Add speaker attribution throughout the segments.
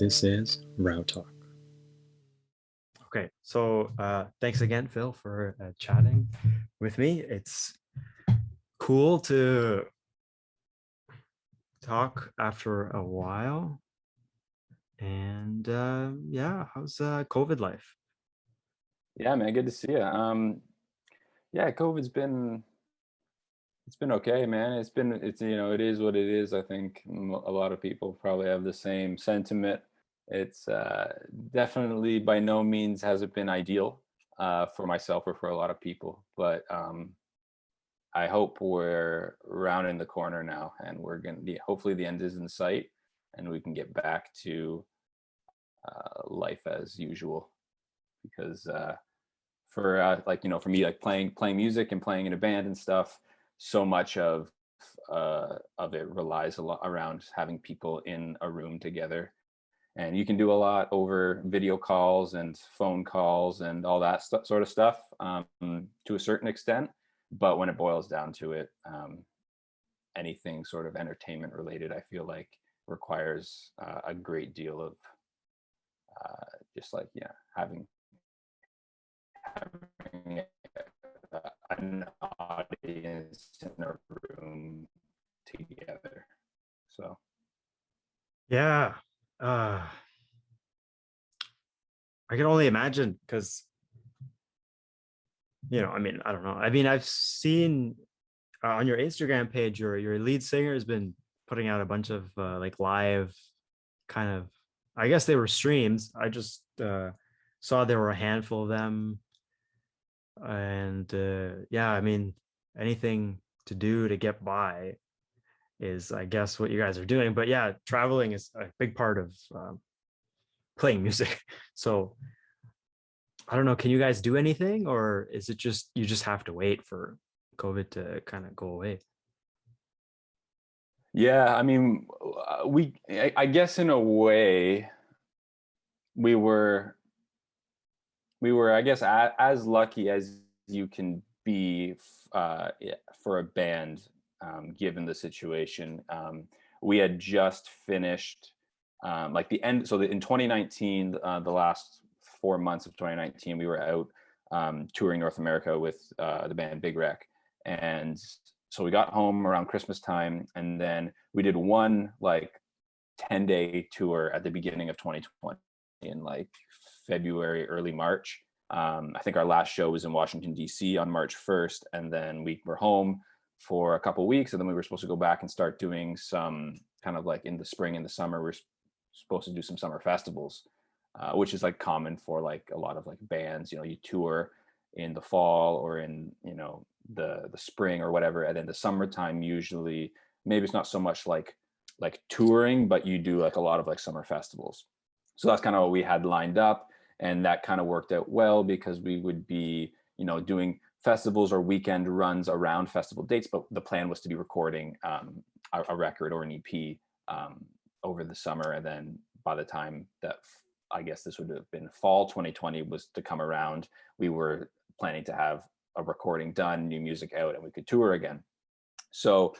Speaker 1: This is Row Talk.
Speaker 2: Okay, so thanks again, Phil, for chatting with me. It's cool to talk after a while. And yeah, how's COVID life?
Speaker 3: Yeah, man, good to see you. Yeah, COVID's been it's been okay, man. It is what it is. I think a lot of people probably have the same sentiment. It's definitely by no means has it been ideal for myself or for a lot of people, but I hope we're rounding the corner now, and hopefully the end is in sight, and we can get back to life as usual. Because for for me, like playing music and playing in a band and stuff, so much of it relies a lot around having people in a room together, and you can do a lot over video calls and phone calls and all that sort of stuff, to a certain extent. But when it boils down to it, anything sort of entertainment related, I feel like requires a great deal of just like having an audience in a room together. So
Speaker 2: Yeah, uh, I can only imagine because, I mean, I don't know. I mean, I've seen on your Instagram page, your lead singer has been putting out a bunch of like live kind of, I guess they were streams. I just saw there were a handful of them. And yeah, I mean, anything to do to get by is, I guess, what you guys are doing. But yeah, traveling is a big part of playing music. So I don't know, can you guys do anything, or is it just you just have to wait for COVID to kind of go away?
Speaker 3: yeah, I mean, I guess in a way we were I guess as lucky as you can be for a band, given the situation. We had just finished like the end. So in 2019, the last 4 months of 2019, we were out touring North America with the band Big Wreck. And so we got home around Christmas time, and then we did one like 10-day tour at the beginning of 2020 in like February, early March. I think our last show was in Washington, D.C. on March 1st. And then we were home for a couple of weeks. And then we were supposed to go back and start doing some kind of like in the spring and the summer, we're supposed to do some summer festivals, which is like common for like a lot of like bands. You tour in the fall or in, the spring or whatever. And then the summertime, usually, maybe it's not so much like touring, but you do like a lot of like summer festivals. So that's kind of what we had lined up, and that kind of worked out well because we would be doing festivals or weekend runs around festival dates, but the plan was to be recording a record or an EP over the summer. And then by the time that, I guess this would have been fall 2020 was to come around, we were planning to have a recording done, new music out, and we could tour again. So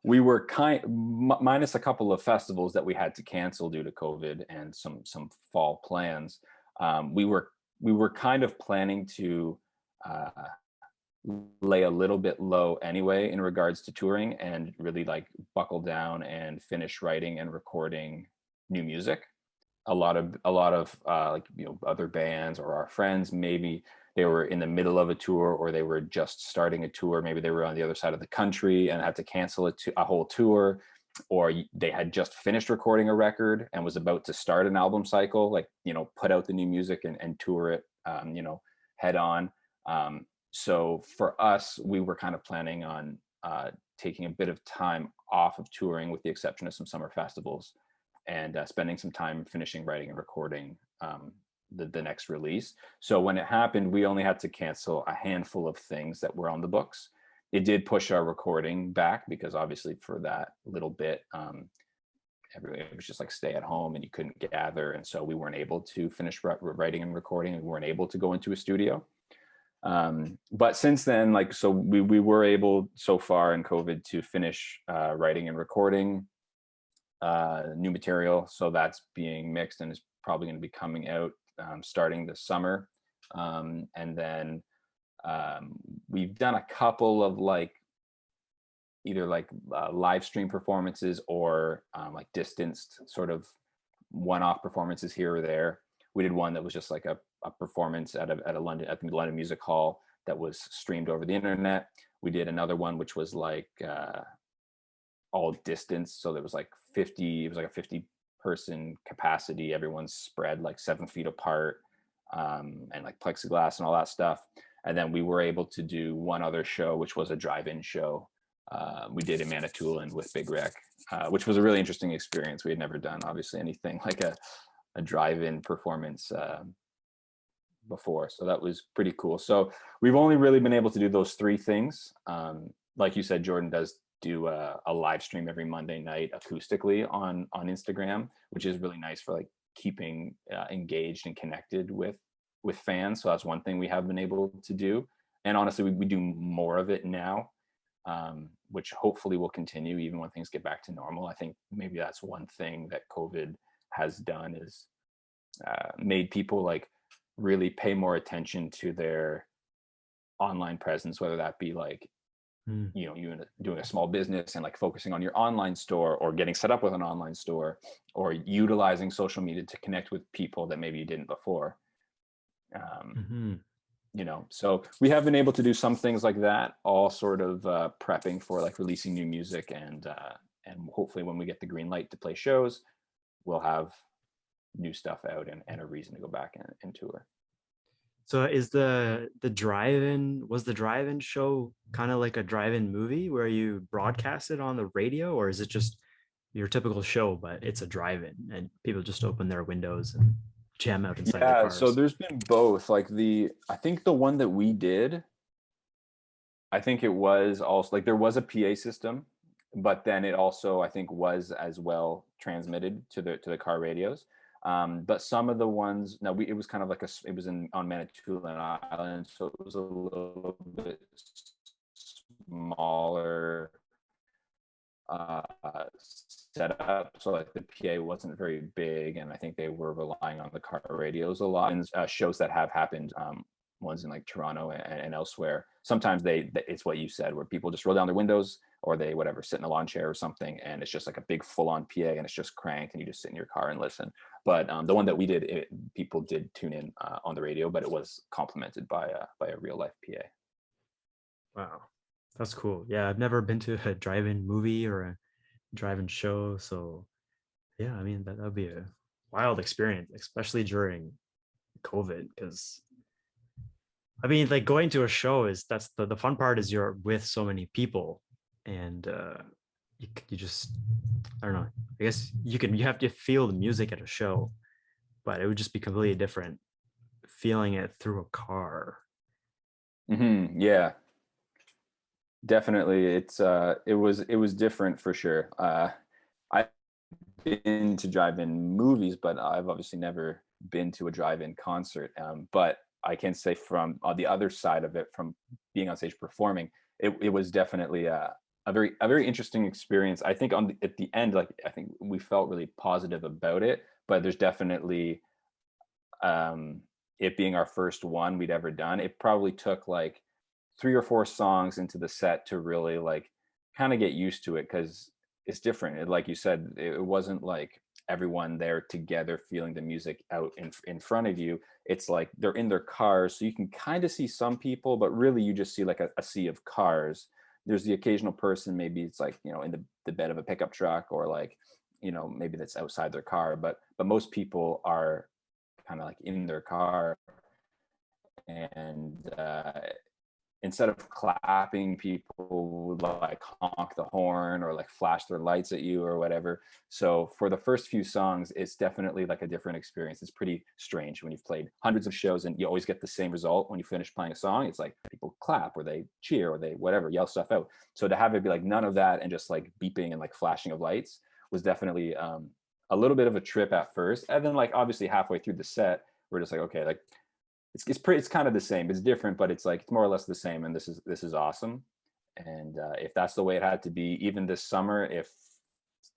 Speaker 3: we were minus a couple of festivals that we had to cancel due to COVID and some fall plans. We were kind of planning to lay a little bit low anyway in regards to touring, and really like buckle down and finish writing and recording new music. A lot of other bands or our friends, maybe they were in the middle of a tour, or they were just starting a tour. Maybe they were on the other side of the country and had to cancel a whole tour, or they had just finished recording a record and was about to start an album cycle, like, put out the new music and tour it, head on. So for us, we were kind of planning on taking a bit of time off of touring, with the exception of some summer festivals, and spending some time finishing writing and recording the next release. So when it happened, we only had to cancel a handful of things that were on the books. It did push our recording back because obviously for that little bit, it was just like stay at home and you couldn't gather. And so we weren't able to finish writing and recording. We weren't able to go into a studio. But since then, so we were able so far in COVID to finish writing and recording new material. So that's being mixed and is probably going to be coming out starting this summer. And then we've done a couple of like either like live stream performances or like distanced sort of one-off performances here or there. We did one that was just like a performance at the London Music Hall that was streamed over the internet. We did another one which was like all distance, so there was like 50. It was like a 50-person capacity. Everyone's spread like 7 feet apart, and like plexiglass and all that stuff. And then we were able to do one other show, which was a drive-in show. We did in Manitoulin with Big Rec, which was a really interesting experience. We had never done, obviously, anything like a drive-in performance before. So that was pretty cool. So we've only really been able to do those 3 things. Like you said, Jordan does do a live stream every Monday night acoustically on Instagram, which is really nice for like keeping engaged and connected with fans. So that's one thing we have been able to do. And honestly, we do more of it now, which hopefully will continue even when things get back to normal. I think maybe that's one thing that COVID has done is made people like really pay more attention to their online presence, whether that be like, you know, you doing a small business and like focusing on your online store or getting set up with an online store or utilizing social media to connect with people that maybe you didn't before. You know, so we have been able to do some things like that, all sort of prepping for like releasing new music, and hopefully when we get the green light to play shows, we'll have new stuff out and a reason to go back and tour.
Speaker 2: So is the drive-in show kind of like a drive-in movie where you broadcast it on the radio, or is it just your typical show, but it's a drive-in and people just open their windows and jam out inside their
Speaker 3: Yeah, so
Speaker 2: cars?
Speaker 3: there's been both. Like I think the one that we did, I think it was also like there was a PA system, but then it also I think was as well transmitted to the car radios. But some of the ones, no, it was kind of like it was on Manitoulin Island, so it was a little bit smaller setup. So like the PA wasn't very big, and I think they were relying on the car radios a lot. And shows that have happened, ones in like Toronto and elsewhere, sometimes it's what you said, where people just roll down their windows or they whatever sit in a lawn chair or something, and it's just like a big full-on PA and it's just cranked and you just sit in your car and listen. But the one that we did, people did tune in on the radio, but it was complemented by a real life PA.
Speaker 2: Wow, that's cool. Yeah, I've never been to a drive-in movie or a drive-in show, so yeah, I mean that would be a wild experience, especially during COVID, because I mean, like going to a show that's the fun part is you're with so many people, and you just I don't know. I guess you have to feel the music at a show, but it would just be completely different feeling it through a car.
Speaker 3: Yeah, definitely. It was different for sure. I've been to drive-in movies, but I've obviously never been to a drive-in concert. But I can say from on the other side of it, from being on stage performing, it was definitely a very interesting experience. I think at the end, like I think we felt really positive about it, but there's definitely it being our first one we'd ever done. It probably took like 3 or 4 songs into the set to really like kind of get used to it, because it's different. Like you said, it wasn't like everyone there together feeling the music out in front of you. It's like they're in their cars, so you can kind of see some people, but really you just see like a sea of cars. There's the occasional person, maybe it's like, you know, in the bed of a pickup truck, or like, you know, maybe that's outside their car, but most people are kind of like in their car. And instead of clapping, people would like honk the horn or like flash their lights at you or whatever. So for the first few songs, it's definitely like a different experience. It's pretty strange when you've played hundreds of shows and you always get the same result when you finish playing a song. It's like people clap or they cheer or they whatever, yell stuff out. So to have it be like none of that and just like beeping and like flashing of lights was definitely a little bit of a trip at first. And then like obviously halfway through the set, we're just like, okay, like it's kind of the same. It's different, but it's like it's more or less the same. And this is awesome. And if that's the way it had to be, even this summer, if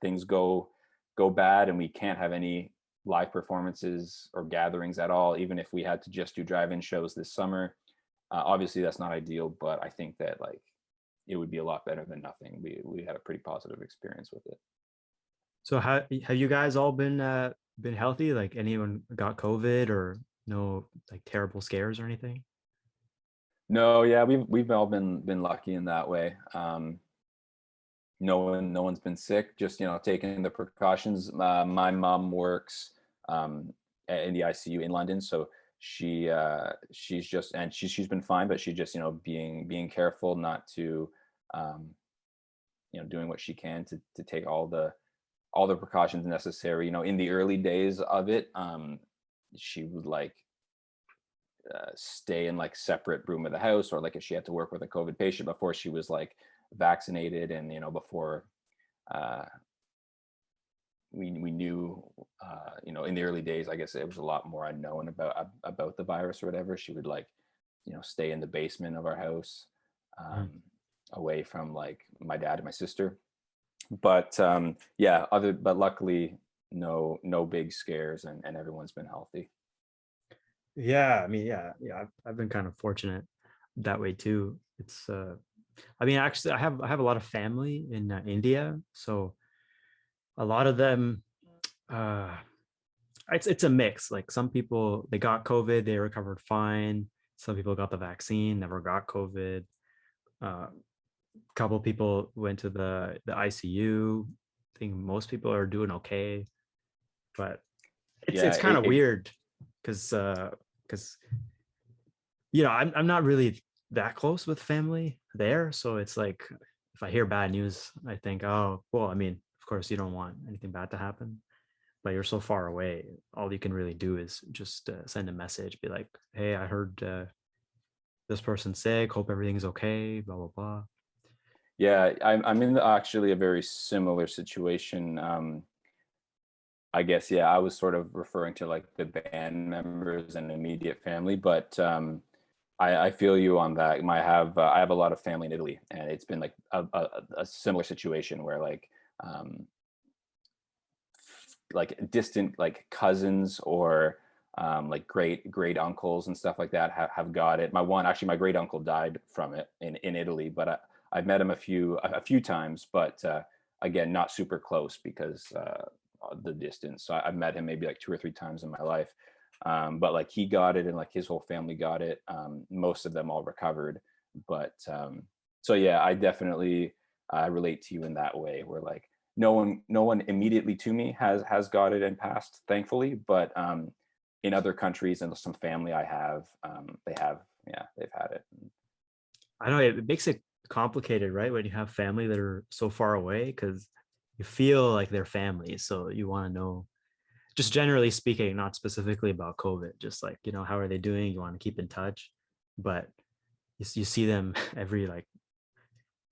Speaker 3: things go go bad and we can't have any live performances or gatherings at all, even if we had to just do drive-in shows this summer. Obviously, that's not ideal, but I think that like it would be a lot better than nothing. We had a pretty positive experience with it.
Speaker 2: So how have you guys all been healthy? Like anyone got COVID or no like terrible scares or anything?
Speaker 3: No, yeah, we've all been lucky in that way. No one's been sick. Just taking the precautions. My mom works in the ICU in London, so she's just and she's been fine, but she just being careful not to doing what she can to take all the precautions necessary. In the early days of it, she would like stay in like separate room of the house, or like if she had to work with a COVID patient before she was like vaccinated, and before uh, we knew in the early days, I guess it was a lot more unknown about the virus or whatever. She would like stay in the basement of our house,
Speaker 2: Mm.
Speaker 3: away from like my dad and my sister. But yeah, but luckily no big scares, and everyone's been healthy.
Speaker 2: Yeah, I mean, yeah, I've been kind of fortunate that way too. It's I mean, actually, I have a lot of family in India, so a lot of them, uh, it's a mix. Like some people they got COVID, they recovered fine. Some people got the vaccine, never got COVID. A couple people went to the ICU. I think most people are doing okay, but
Speaker 3: Yeah,
Speaker 2: it's kind of weird because I'm not really that close with family there, so it's like if I hear bad news, I think, oh, well, I mean, of course you don't want anything bad to happen, but you're so far away. All you can really do is just send a message, be like, hey, I heard this person's sick. Hope everything's okay. Blah blah blah.
Speaker 3: yeah, I'm in actually a very similar situation. I guess, yeah, I was sort of referring to like the band members and immediate family, but I feel you on that. I have a lot of family in Italy, and it's been like a similar situation where like distant like cousins, or like great uncles and stuff like that have got it. My great uncle died from it in Italy, but I've met him a few times, but again, not super close because the distance. So I've met him maybe like 2 or 3 times in my life. But like he got it, and like his whole family got it. Most of them all recovered, but so yeah, I definitely relate to you in that way, where like no one immediately to me has got it and passed, thankfully, but in other countries and some family I have, they've had it.
Speaker 2: I know it makes it complicated, right? When you have family that are so far away, because you feel like they're family, so you want to know, just generally speaking, not specifically about COVID, just like, how are they doing? You want to keep in touch, but you see them every, like,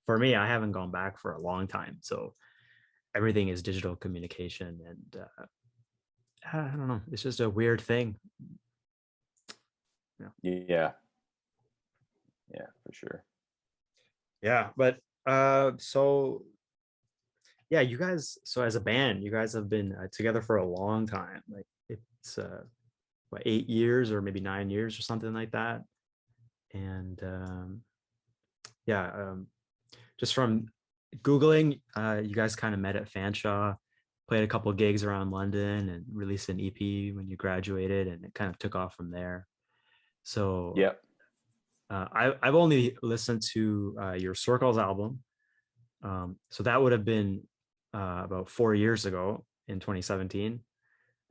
Speaker 2: for me, I haven't gone back for a long time. So everything is digital communication. And I don't know. It's just a weird thing. Yeah.
Speaker 3: Yeah, yeah, for sure.
Speaker 2: Yeah. But so yeah, you guys, so as a band, you guys have been together for a long time. Like it's what, 8 years or maybe 9 years or something like that. And yeah, just from Googling, you guys kind of met at Fanshawe, played a couple gigs around London, and released an EP when you graduated, and it kind of took off from there. So
Speaker 3: Yep.
Speaker 2: I've only listened to your Circles album. So that would have been about 4 years ago in 2017.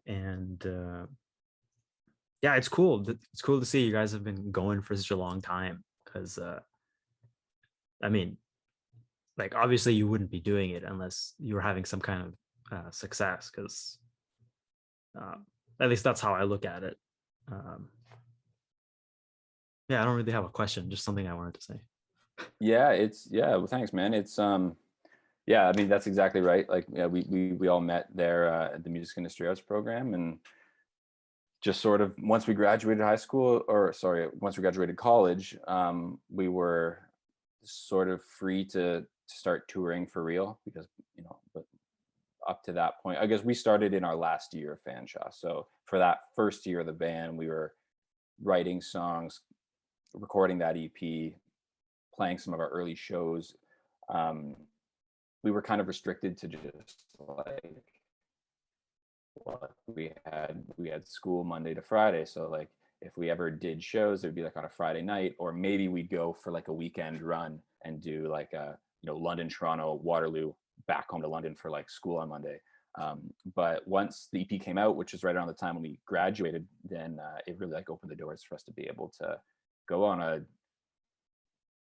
Speaker 2: And yeah, it's cool. It's cool to see you guys have been going for such a long time because I mean, like obviously you wouldn't be doing it unless you were having some kind of success because uh, at least that's how I look at it. Um, yeah, I don't really have a question, just something I wanted to say.
Speaker 3: Yeah, well, thanks, man. It's yeah, I mean, that's exactly right. Like, yeah, we all met there at the Music Industry Arts program, and just sort of once we graduated high school, or sorry, once we graduated college, we were sort of free to start touring for real, because but up to that point. I guess we started in our last year of Fanshawe. So for that first year of the band, we were writing songs, recording that EP, playing some of our early shows. Um, we were kind of restricted to just like what we had school Monday to Friday. So like if we ever did shows, it'd be like on a Friday night, or maybe we'd go for like a weekend run and do like a, London, Toronto, Waterloo, back home to London for like school on Monday. But once the EP came out, which was right around the time when we graduated, then it really like opened the doors for us to be able to go on a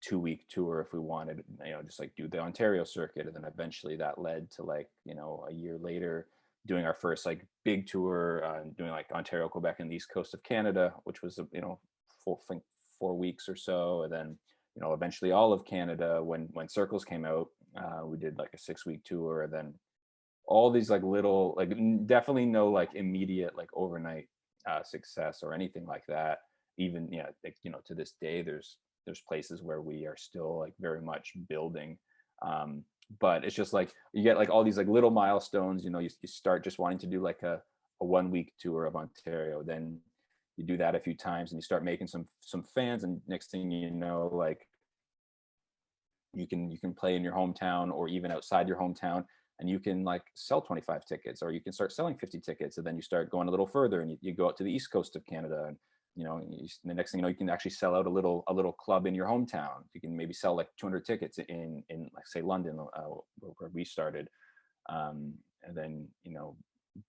Speaker 3: 2-week tour if we wanted, just like do the Ontario circuit. And then eventually that led to like, a year later doing our first like big tour, doing like Ontario, Quebec, and the east coast of Canada, which was, 4 weeks or so. And then, eventually all of Canada when Circles came out. We did like a 6-week tour, and then all these like little, like definitely no like immediate like overnight success or anything like that. Even like, to this day there's places where we are still like very much building. But it's just like you get like all these like little milestones. You start just wanting to do like a 1-week tour of Ontario, then you do that a few times and you start making some fans, and next thing you know, like you can play in your hometown or even outside your hometown, and you can like sell 25 tickets, or you can start selling 50 tickets, and then you start going a little further, and you go out to the east coast of Canada, and the next thing you know, you can actually sell out a little club in your hometown. You can maybe sell like 200 tickets in like say London, where we started. And then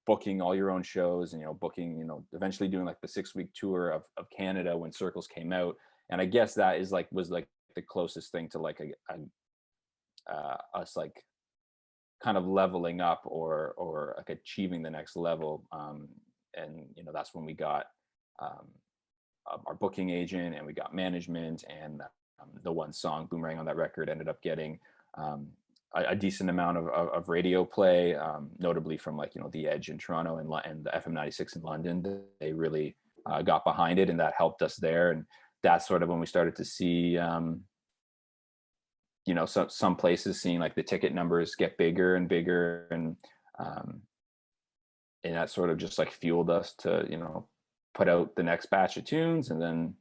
Speaker 3: booking all your own shows, and booking, eventually doing like the 6-week tour of Canada when Circles came out. And I guess that was like the closest thing to like us like kind of leveling up or like achieving the next level. And that's when we got our booking agent, and we got management, and the one song Boomerang on that record ended up getting a decent amount of radio play, notably from like the Edge in Toronto and the FM 96 in London. They really got behind it, and that helped us there. And that's sort of when we started to see some places seeing like the ticket numbers get bigger and bigger, and that sort of just like fueled us to put out the next batch of tunes, and then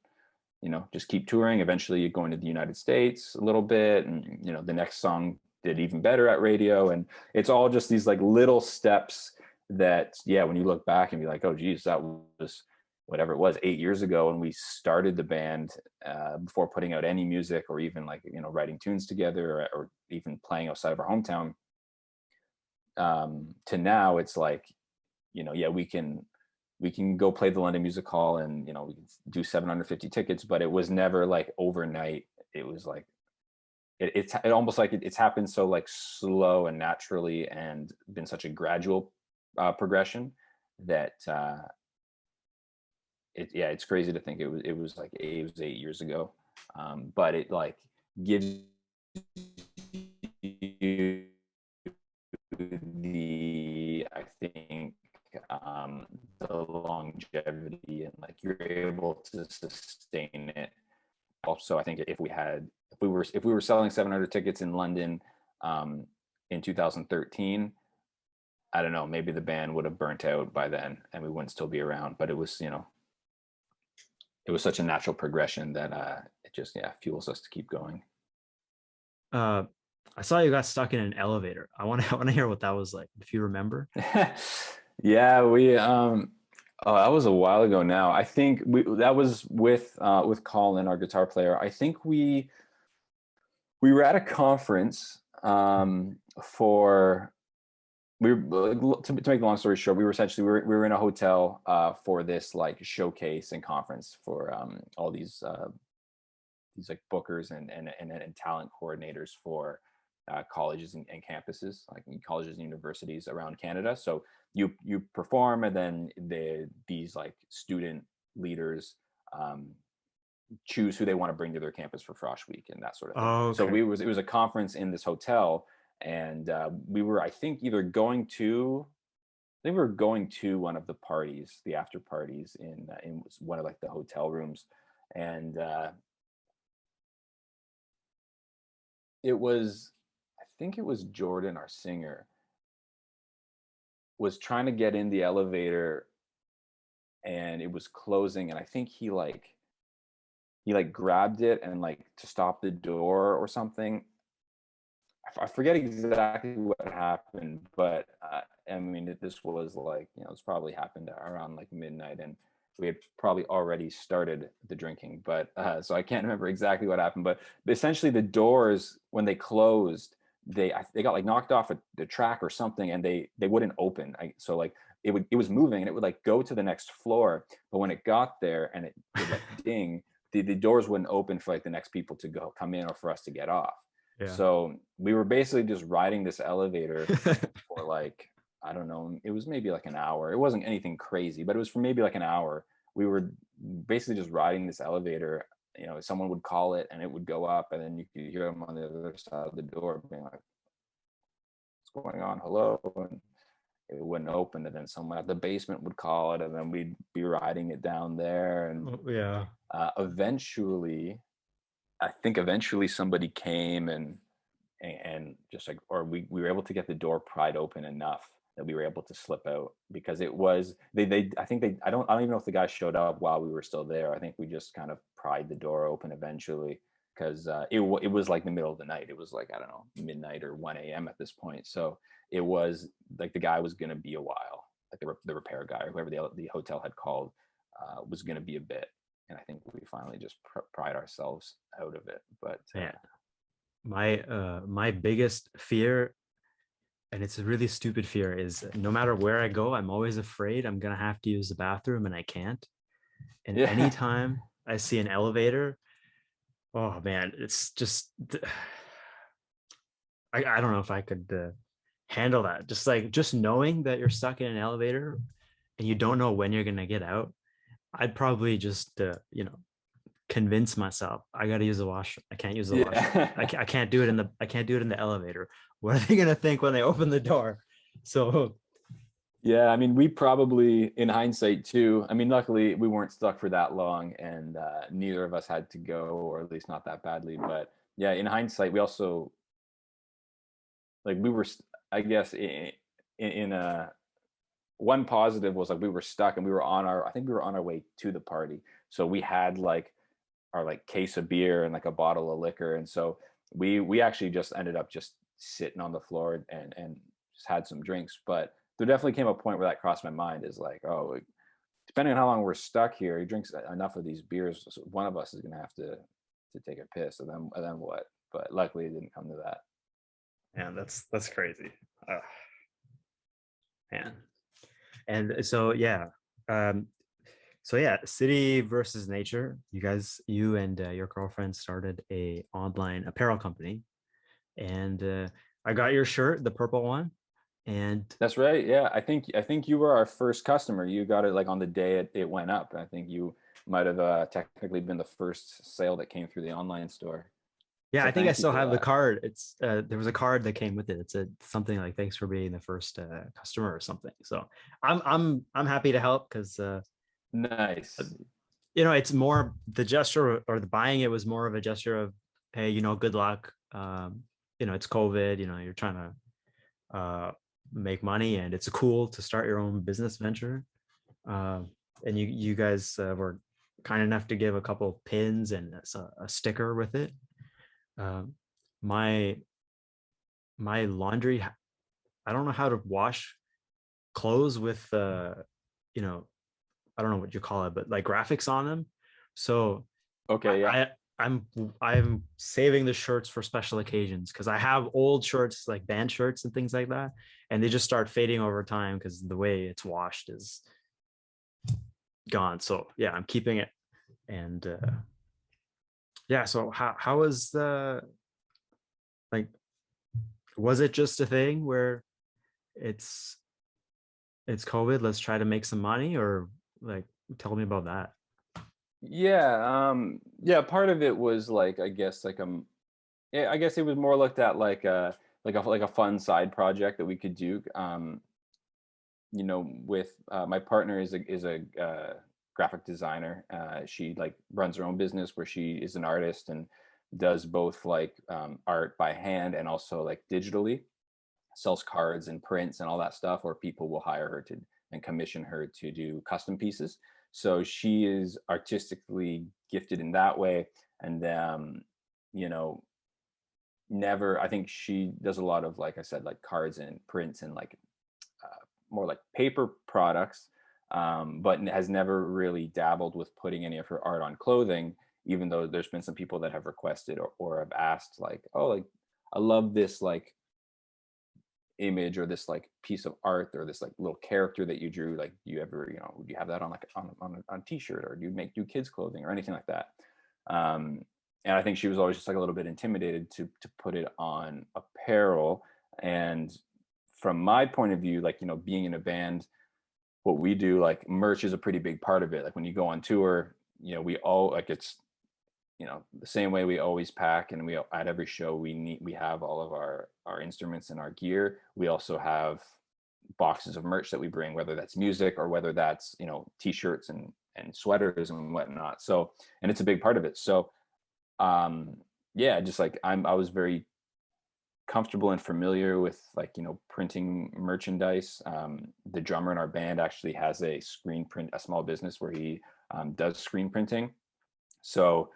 Speaker 3: just keep touring. Eventually going to the United States a little bit, and the next song did even better at radio. And it's all just these like little steps that, yeah, when you look back and be like, oh geez, that was whatever it was 8 years ago when we started the band, before putting out any music or even like writing tunes together, or even playing outside of our hometown, to now it's like yeah, we can go play the London Music Hall, and we can do 750 tickets, but it was never like overnight. It was like it's almost like it's happened so like slow and naturally, and been such a gradual progression that it's crazy to think it was 8 years ago. But it like gives you I think the longevity, and like you're able to sustain it. Also, I think if we were selling 700 tickets in London in 2013, I don't know, maybe the band would have burnt out by then and we wouldn't still be around. But it was it was such a natural progression that it just fuels us to keep going.
Speaker 2: Uh, I saw you got stuck in an elevator. I want to I want to hear what that was like, if you remember.
Speaker 3: Yeah, we oh, that was a while ago now. I think that was with Colin, our guitar player. I think we were at a conference for to make a long story short, we were in a hotel for this like showcase and conference for all these like bookers and talent coordinators for colleges and campuses, like colleges and universities around Canada. So you perform, and then these like student leaders choose who they want to bring to their campus for Frosh Week and that sort of thing.
Speaker 2: Oh,
Speaker 3: So
Speaker 2: okay.
Speaker 3: it was a conference in this hotel, and we were, I think, either going to one of the parties, the after parties in one of like the hotel rooms, and I think it was Jordan, our singer, was trying to get in the elevator and it was closing, and I think he like grabbed it and like to stop the door or something. I forget exactly what happened, but I mean, this was like, it's probably happened around like midnight, and we had probably already started the drinking. But so I can't remember exactly what happened. But essentially, the doors when they closed, they got like knocked off the track or something, and they wouldn't open. So like it was moving, and it would like go to the next floor, but when it got there and it would like ding, the doors wouldn't open for like the next people to come in or for us to get off.
Speaker 2: Yeah.
Speaker 3: So we were basically just riding this elevator for like, I don't know, it was maybe like an hour. It wasn't anything crazy, but it was for maybe like an hour. We were basically just riding this elevator. Someone would call it and it would go up, and then you could hear them on the other side of the door being like, "What's going on? Hello?" And it wouldn't open. And then someone at the basement would call it, and then we'd be riding it down there. And
Speaker 2: Oh, yeah.
Speaker 3: eventually somebody came and just like, or we were able to get the door pried open enough that we were able to slip out, because it was I think I don't even know if the guy showed up while we were still there. I think we just kind of pried the door open eventually, because it was like the middle of the night. It was like, I don't know, midnight or 1 a.m. at this point. So it was like the guy was going to be a while, like the repair guy or whoever the hotel had called was going to be a bit. And I think we finally just pried ourselves out of it. But
Speaker 2: Yeah. My biggest fear, and it's a really stupid fear, is no matter where I go, I'm always afraid I'm gonna have to use the bathroom and I can't. And
Speaker 3: yeah.
Speaker 2: anytime I see an elevator, oh man, it's just I don't know if I could handle that. Just knowing that you're stuck in an elevator and you don't know when you're gonna get out. I'd probably just convince myself I got to use the washroom. I can't use the washroom. I
Speaker 3: Yeah.
Speaker 2: can't, I can't do it in the I can't do it in the elevator. What are they gonna think when they open the door? So
Speaker 3: Yeah, I mean, we probably, in hindsight too, I mean, luckily we weren't stuck for that long, and neither of us had to go, or at least not that badly. But yeah, in hindsight, we also, like, I guess, in a one positive was like we were stuck, and I think we were on our way to the party. So we had like our like case of beer and like a bottle of liquor. And so we actually just ended up just sitting on the floor and just had some drinks. But there definitely came a point where that crossed my mind, is like, oh, like, depending on how long we're stuck here, he drinks enough of these beers, so one of us is gonna have to take a piss, and then what? But luckily it didn't come to that.
Speaker 2: man, that's crazy. Man. And um, so yeah, city versus nature. You and your girlfriend started a online apparel company, and I got your shirt, the purple one, and
Speaker 3: That's right. Yeah, I think you were our first customer. You got it like on the day it went up. I think you might have technically been the first sale that came through the online store.
Speaker 2: yeah,
Speaker 3: So
Speaker 2: I think I
Speaker 3: thank you
Speaker 2: still
Speaker 3: for
Speaker 2: have the
Speaker 3: that.
Speaker 2: card. It's there was a card that came with it. It's a something like thanks for being the first customer or something. So I'm happy to help because
Speaker 3: Nice.
Speaker 2: it's more the gesture or the buying it was more of a gesture of, hey, good luck. It's COVID. You're trying to make money, and it's cool to start your own business venture. Uh, and you guys were kind enough to give a couple pins and a sticker with it. Um, my my laundry, I don't know how to wash clothes with you know I don't know what you call it, but like graphics on them. So
Speaker 3: Okay, yeah.
Speaker 2: I, I'm saving the shirts for special occasions because I have old shirts like band shirts and things like that, and they just start fading over time because the way it's washed is gone. So yeah, I'm keeping it. And yeah, so how was the like, was it just a thing where it's it's COVID, let's try to make some money, or like tell me about that.
Speaker 3: Yeah, part of it was like, I guess, like yeah, I guess it was more looked at like a fun side project that we could do. With my partner is a graphic designer. She like runs her own business where she is an artist and does both like art by hand and also like digitally. sells cards and prints and all that stuff, or people will hire her to and commission her to do custom pieces. So she is artistically gifted in that way. And you know, never, I think she does a lot of, like I said, like cards and prints and like more like paper products, but has never really dabbled with putting any of her art on clothing, even though there's been some people that have requested or have asked, like, oh, like, I love this like image or this like piece of art or this like little character that you drew. Like, do you ever, you know, would you have that on like on t-shirt, or do you do kids clothing or anything like that? And I think she was always just like a little bit intimidated to put it on apparel. And from my point of view, like, you know, being in a band, what we do, like, merch is a pretty big part of it. Like when you go on tour, you know, we all like, it's, you know, the same way we always pack, and we at every show we have all of our instruments and our gear. We also have boxes of merch that we bring, whether that's music or whether that's, you know, t-shirts and sweaters and whatnot. So, and it's a big part of it. So yeah, just like I was very comfortable and familiar with, like, you know, printing merchandise. The drummer in our band actually has a a small business where he does screen printing. So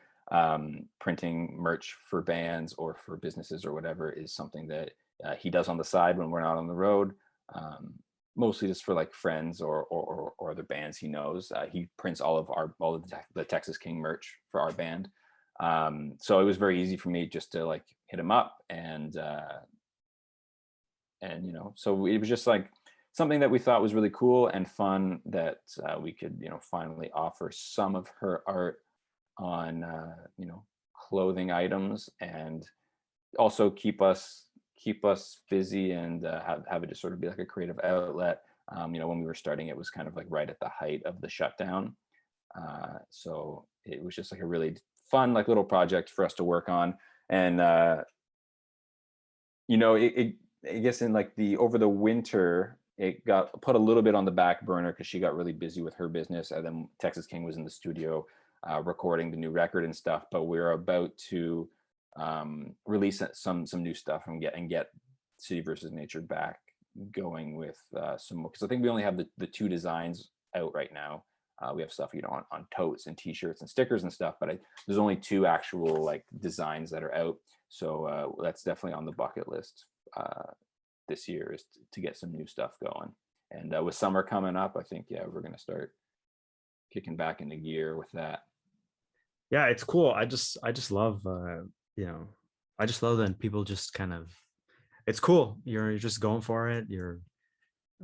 Speaker 3: printing merch for bands or for businesses or whatever is something that he does on the side when we're not on the road. Mostly just for like friends or other bands he knows. He prints all of the Texas King merch for our band. So it was very easy for me just to like hit him up, and you know, so it was just like something that we thought was really cool and fun, that we could, you know, finally offer some of her art on you know, clothing items, and also keep us busy, and have it just sort of be like a creative outlet. You know, when we were starting, it was kind of like right at the height of the shutdown. So it was just like a really fun, like, little project for us to work on. And you know, I guess in like the over the winter, it got put a little bit on the back burner because she got really busy with her business, and then Texas King was in the studio recording the new record and stuff. But we're about to release some new stuff and get City versus Nature back going with some more, because I think we only have the two designs out right now. We have stuff, you know, on totes and t-shirts and stickers and stuff, but there's only two actual like designs that are out. So that's definitely on the bucket list this year, is to get some new stuff going. And with summer coming up, I think, yeah, we're going to start kicking back into gear with that.
Speaker 2: Yeah, it's cool. I just love you know, I just love that people just kind of, it's cool. You're just going for it. You're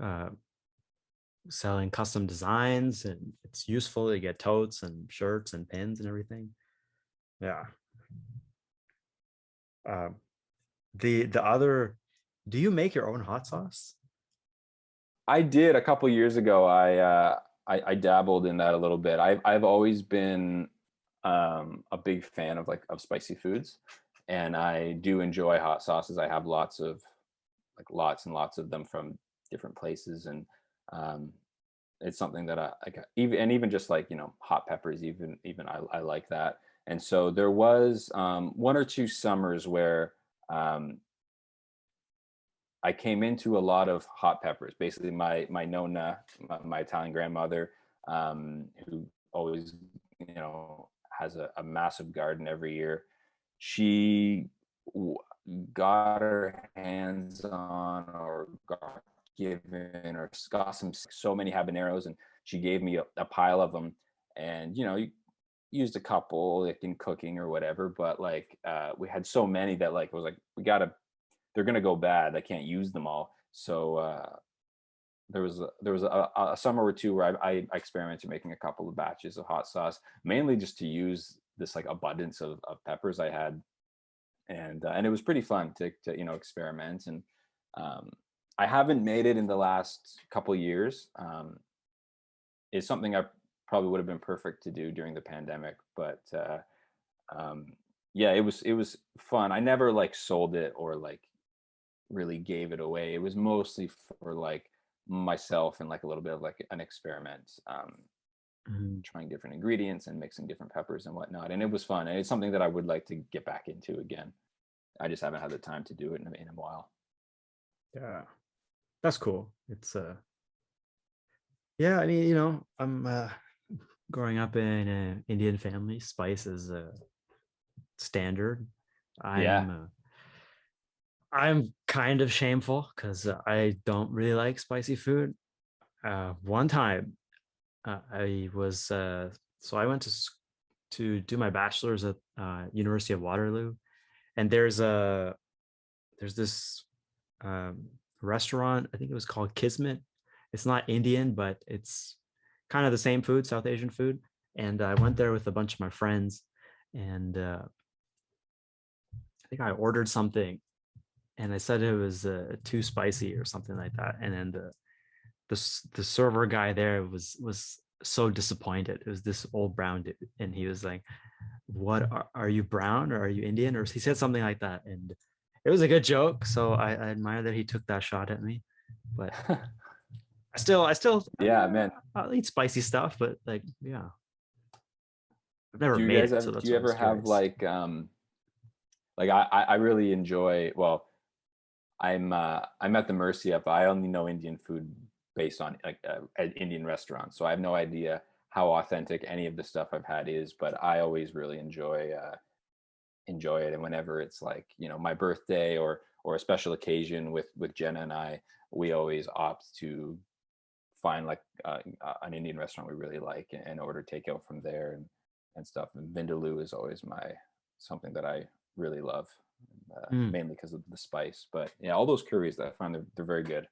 Speaker 2: uh selling custom designs, and it's useful to get totes and shirts and pins and everything. Yeah. Um the other, do you make your own hot sauce?
Speaker 3: I did a couple years ago. I dabbled in that a little bit. I've always been a big fan of like of spicy foods, and I do enjoy hot sauces. I have lots and lots of them from different places, and um, it's something that I like. Even just like, you know, hot peppers, even I like that. And so there was one or two summers where um, I came into a lot of hot peppers. Basically, my nonna, my Italian grandmother, who always, you know, has a massive garden every year. She w- got her hands on, or got given, or got so many habaneros, and she gave me a pile of them. And, you know, you used a couple like in cooking or whatever, but like we had so many that like it was like, we gotta, they're gonna go bad. I can't use them all. So there was a summer or two where I experimented making a couple of batches of hot sauce, mainly just to use this like abundance of peppers I had. And it was pretty fun to, you know, experiment. And um, I haven't made it in the last couple years. It's something I probably would have been perfect to do during the pandemic, but um, yeah, it was fun. I never like sold it or like really gave it away. It was mostly for like myself and like a little bit of like an experiment,
Speaker 2: Mhm.
Speaker 3: trying different ingredients and mixing different peppers and whatnot. And it was fun. And it's something that I would like to get back into again. I just haven't had the time to do it in a while.
Speaker 2: Yeah, that's cool. It's yeah, I mean, I'm growing up in an Indian family. Spice is standard.
Speaker 3: Yeah.
Speaker 2: I'm kind of shameful because I don't really like spicy food. One time, I was so I went to do my bachelor's at University of Waterloo, and there's this um, restaurant. I think it was called Kismet. It's not Indian, but it's kind of the same food, South Asian food. And I went there with a bunch of my friends, and I think I ordered something, and I said it was too spicy or something like that. And then the server guy there was so disappointed. It was this old brown dude, and he was like, "What are you brown or are you Indian?" Or he said something like that, and it was a good joke. So I admire that he took that shot at me. But I still
Speaker 3: Yeah, man.
Speaker 2: I'll eat spicy stuff, but like yeah, I've never
Speaker 3: Do you
Speaker 2: made
Speaker 3: guys
Speaker 2: it, so
Speaker 3: have? Do
Speaker 2: that's
Speaker 3: you
Speaker 2: why I was
Speaker 3: ever have
Speaker 2: curious.
Speaker 3: like I really enjoy. Well, I'm at the mercy of. I only know Indian food based on like an Indian restaurants, so I have no idea how authentic any of the stuff I've had is. But I always really enjoy it, and whenever it's like my birthday or a special occasion with Jenna and I, we always opt to find like an Indian restaurant we really like and order takeout from there and stuff. And Vindaloo is always my something that I really love,
Speaker 2: Mm.
Speaker 3: mainly because of the spice. But yeah, all those curries that I find they're very good.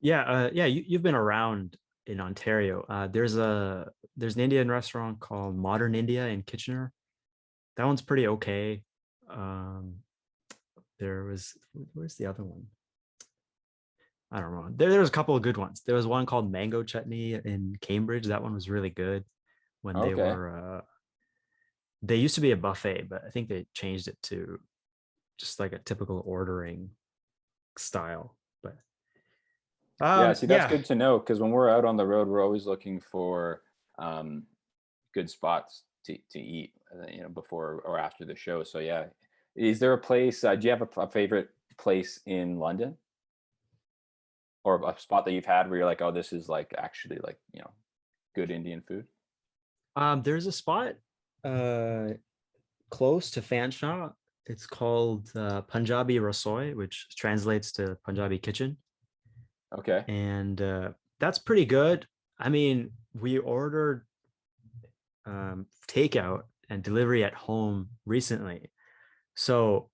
Speaker 2: Yeah, yeah, you've been around in Ontario. There's an Indian restaurant called Modern India in Kitchener. That one's pretty okay. Um, there was where's the other one? I don't know. There's a couple of good ones. There was one called Mango Chutney in Cambridge. That one was really good when
Speaker 3: Okay.
Speaker 2: they used to be a buffet, but I think they changed it to just like a typical ordering style. But
Speaker 3: Yeah, see, that's
Speaker 2: yeah.
Speaker 3: good to know because when we're out on the road, we're always looking for um, good spots to eat, before or after the show. So yeah, is there a place? Do you have a favorite place in London or a spot that you've had where you're like, oh, this is like actually like good Indian food?
Speaker 2: There's a spot uh close to Fanshawe. It's called Punjabi Rasoi, which translates to Punjabi kitchen.
Speaker 3: Okay,
Speaker 2: And that's pretty good. I mean, we ordered takeout and delivery at home recently. So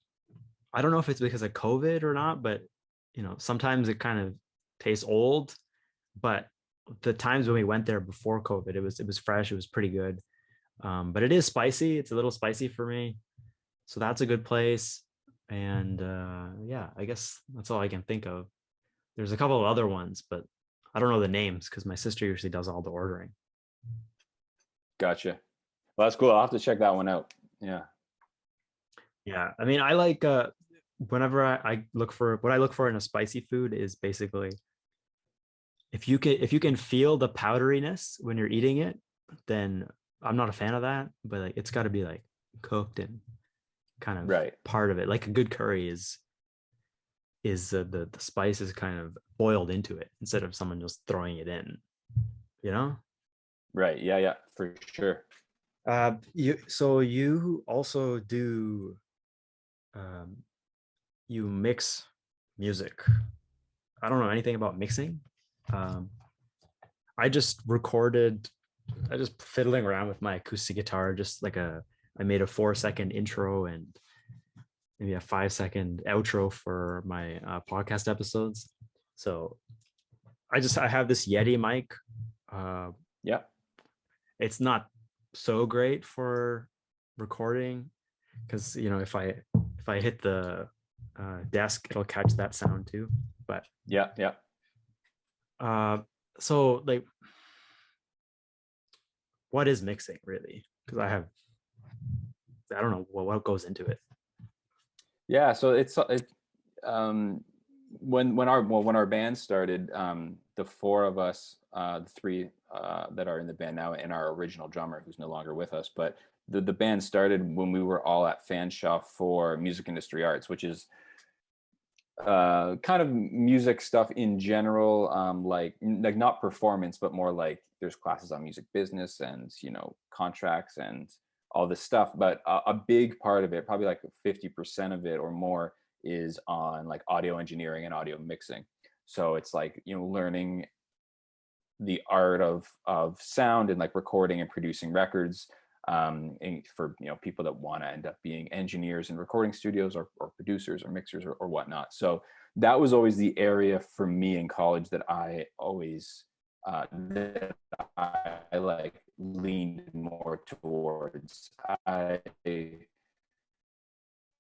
Speaker 2: I don't know if it's because of COVID or not, but sometimes it kind of tastes old. But the times when we went there before COVID, it was fresh. It was pretty good. But it is spicy. It's a little spicy for me, so that's a good place. And yeah, I guess that's all I can think of. There's a couple of other ones, but I don't know the names because my sister usually does all the ordering.
Speaker 3: gotcha. Well, that's cool. I'll have to check that one out. Yeah,
Speaker 2: Yeah, I mean, I like whenever I look for what I look for in a spicy food is basically if you can feel the powderiness when you're eating it, then I'm not a fan of that. But like it's got to be like cooked and kind of
Speaker 3: right,
Speaker 2: part of it. Like a good curry is the spice is kind of boiled into it instead of someone just throwing it in. You know.
Speaker 3: right. Yeah, yeah, for sure.
Speaker 2: You also do um, you mix music. I don't know anything about mixing. Um, I just recorded, I just fiddling around with my acoustic guitar, just like I made a 4-second intro and maybe a 5-second outro for my podcast episodes. So I have this Yeti mic. Uh,
Speaker 3: Yeah,
Speaker 2: it's not so great for recording because if I hit the desk, it'll catch that sound too. But
Speaker 3: yeah, yeah.
Speaker 2: uh, so like, what is mixing really? Because I don't know what goes into it.
Speaker 3: Yeah, so um when our band started, the four of us, the three that are in the band now, and our original drummer who's no longer with us, but the band started when we were all at Fanshawe for Music Industry Arts, which is kind of music stuff in general, like not performance, but more like there's classes on music business and contracts and all this stuff. But a big part of it, probably like 50% of it or more, is on like audio engineering and audio mixing. So it's like learning the art of sound and like recording and producing records, and for people that want to end up being engineers in recording studios or producers or mixers or whatnot. So that was always the area for me in college that I always that I like leaned more towards. I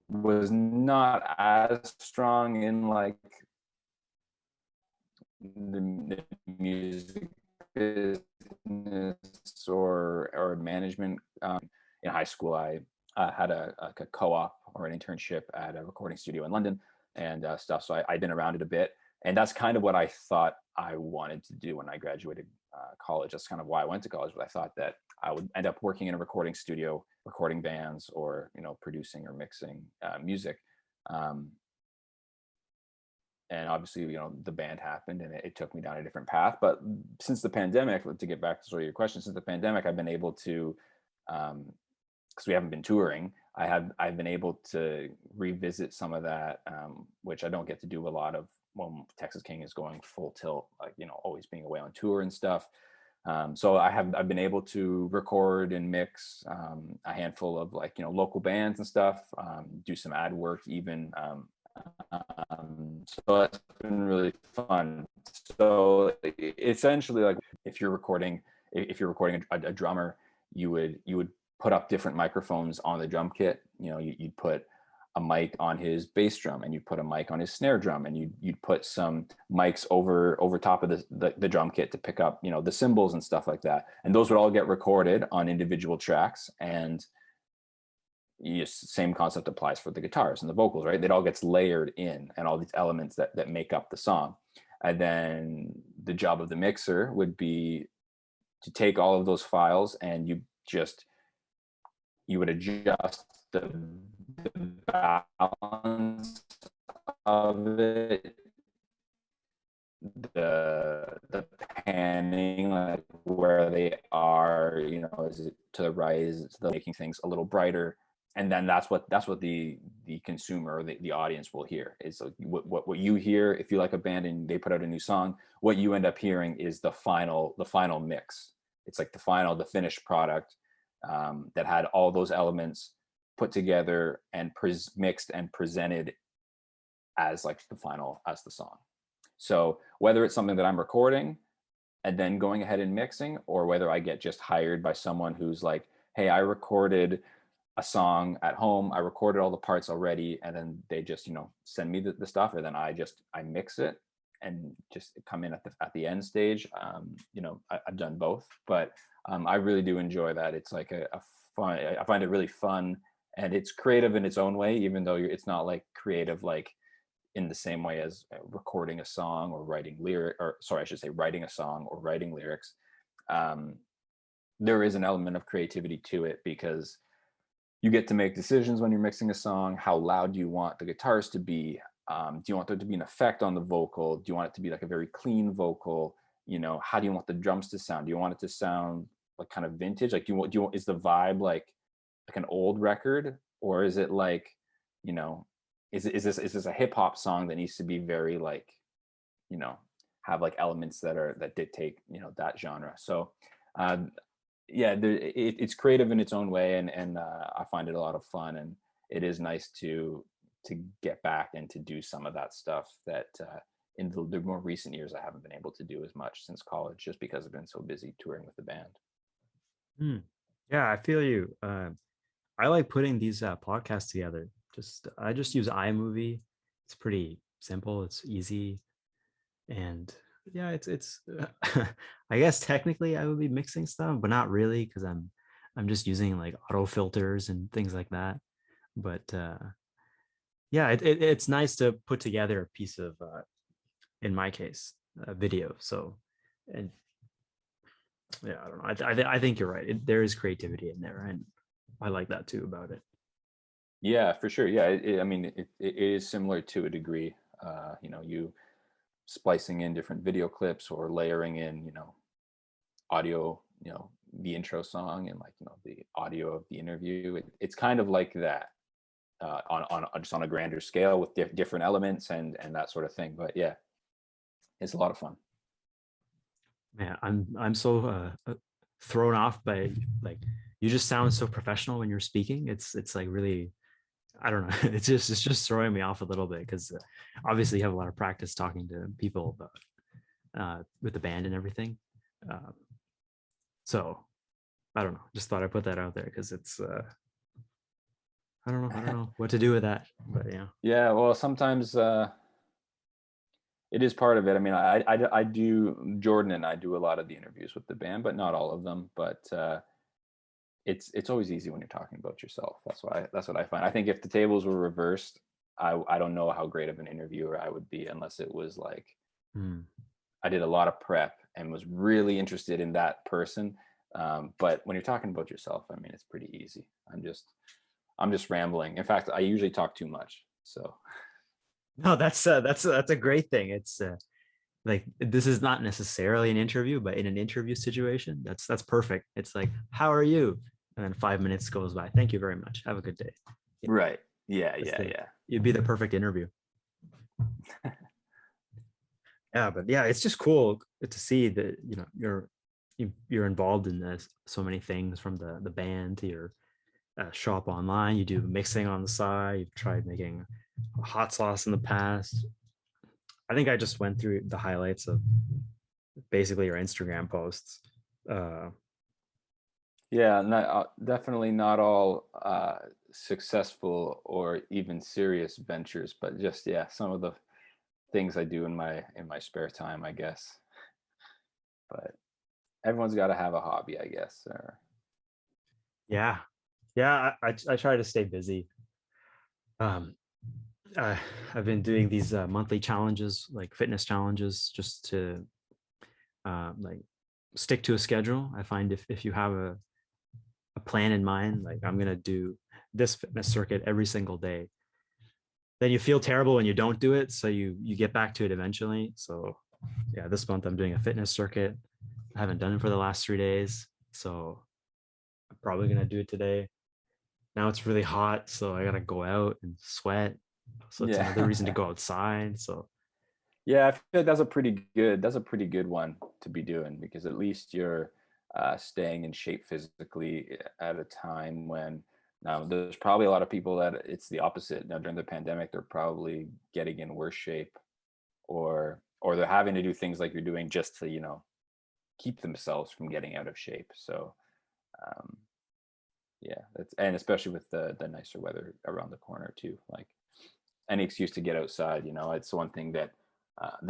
Speaker 3: was not as strong in like the music business or management. In high school, I had a co-op or an internship at a recording studio in London and stuff. So I'd been around it a bit, and that's kind of what I thought I wanted to do when I graduated college. That's kind of why I went to college. But I thought that I would end up working in a recording studio, recording bands, or producing or mixing music. And obviously, the band happened and it took me down a different path. But since the pandemic, to get back to sort of your question, since the pandemic, I've been able to, because we haven't been touring, I've been able to revisit some of that, which I don't get to do a lot of when Texas King is going full tilt, like always being away on tour and stuff. So I've been able to record and mix a handful of like local bands and stuff, do some ad work even. So that's been really fun. So essentially, like if you're recording a drummer, you would put up different microphones on the drum kit. You'd put a mic on his bass drum, and you'd put a mic on his snare drum, and you'd put some mics over top of the drum kit to pick up the cymbals and stuff like that. And those would all get recorded on individual tracks. And same concept applies for the guitars and the vocals, right? It all gets layered in, and all these elements that make up the song. And then the job of the mixer would be to take all of those files, and you would adjust the balance of it, the panning, like where they are, is it to the right, is it to the, making things a little brighter. And then that's what the consumer or the audience will hear. Is like what you hear if you like a band and they put out a new song. What you end up hearing is the final mix. It's like the finished product that had all those elements put together and mixed and presented as like as the song. So whether it's something that I'm recording and then going ahead and mixing, or whether I get just hired by someone who's like, hey, I recorded a song at home, I recorded all the parts already, and then they just send me the stuff, and then I mix it and just come in at the end stage. I've done both, but I really do enjoy that. It's like a fun, I find it really fun, and it's creative in its own way, even though it's not like creative like in the same way as recording a song or writing writing a song or writing lyrics. There is an element of creativity to it, because you get to make decisions when you're mixing a song. How loud do you want the guitars to be? Do you want there to be an effect on the vocal? Do you want it to be like a very clean vocal? How do you want the drums to sound? Do you want it to sound like kind of vintage? Like, is the vibe like an old record, or is it like, is this a hip hop song that needs to be very like, have like elements that dictate, that genre? So, yeah, it's creative in its own way, and I find it a lot of fun, and it is nice to get back and to do some of that stuff that in the more recent years I haven't been able to do as much since college, just because I've been so busy touring with the band.
Speaker 2: Yeah, I feel you. I like putting these podcasts together. I just use iMovie. It's pretty simple. It's easy, and yeah, it's I guess technically I would be mixing stuff, but not really, because I'm just using like auto filters and things like that. But yeah, it's nice to put together a piece of in my case a video. So, and yeah, I don't know. I think you're right. There is creativity in there, and I like that too about it.
Speaker 3: Yeah, for sure. Yeah, I mean, it is similar to a degree. You splicing in different video clips or layering in, audio, the intro song and like, the audio of the interview. It's kind of like that, on just on a grander scale with different elements and that sort of thing. But yeah, it's a lot of fun.
Speaker 2: Man, I'm so thrown off by, like, you just sound so professional when you're speaking. It's like really, I don't know. It's just throwing me off a little bit because obviously you have a lot of practice talking to people with the band and everything. Uh, so I don't know. Just thought I'd put that out there because it's I don't know what to do with that. But yeah.
Speaker 3: Yeah, well, sometimes it is part of it. I mean, I do, Jordan and I do a lot of the interviews with the band, but not all of them. But it's always easy when you're talking about yourself. That's what I find. I think if the tables were reversed, I don't know how great of an interviewer I would be unless it was like, I did a lot of prep and was really interested in that person. But when you're talking about yourself, I mean, it's pretty easy. I'm just rambling. In fact, I usually talk too much. So
Speaker 2: No, that's a great thing. It's like, this is not necessarily an interview, but in an interview situation, that's perfect. It's like, how are you? And then 5 minutes goes by. Thank you very much. Have a good day. Yeah,
Speaker 3: right. Yeah,
Speaker 2: that's
Speaker 3: yeah, yeah.
Speaker 2: you'd be the perfect interview. Yeah, but yeah, it's just cool to see that you're involved in this so many things, from the band to your shop online. You do mixing on the side. You've tried making a hot sauce in the past. I think I just went through the highlights of basically your Instagram posts.
Speaker 3: Yeah, definitely not all successful or even serious ventures, but just, yeah, some of the things I do in my spare time, I guess. But everyone's got to have a hobby, I guess. Or
Speaker 2: Yeah, yeah. I try to stay busy. Um, I've been doing these monthly challenges, like fitness challenges, just to like stick to a schedule. I find if you have a plan in mind, like I'm gonna do this fitness circuit every single day, then you feel terrible when you don't do it. So you get back to it eventually. So yeah, this month I'm doing a fitness circuit. I haven't done it for the last 3 days, so I'm probably gonna do it today. Now it's really hot, so I gotta go out and sweat. So it's another reason to
Speaker 3: yeah.
Speaker 2: go outside. So
Speaker 3: Yeah, I feel like that's a pretty good one to be doing, because at least you're staying in shape physically at a time when, now there's probably a lot of people that it's the opposite. Now during the pandemic, they're probably getting in worse shape, or they're having to do things like you're doing just to, keep themselves from getting out of shape. So um, yeah, that's, and especially with the nicer weather around the corner too, like any excuse to get outside. It's one thing that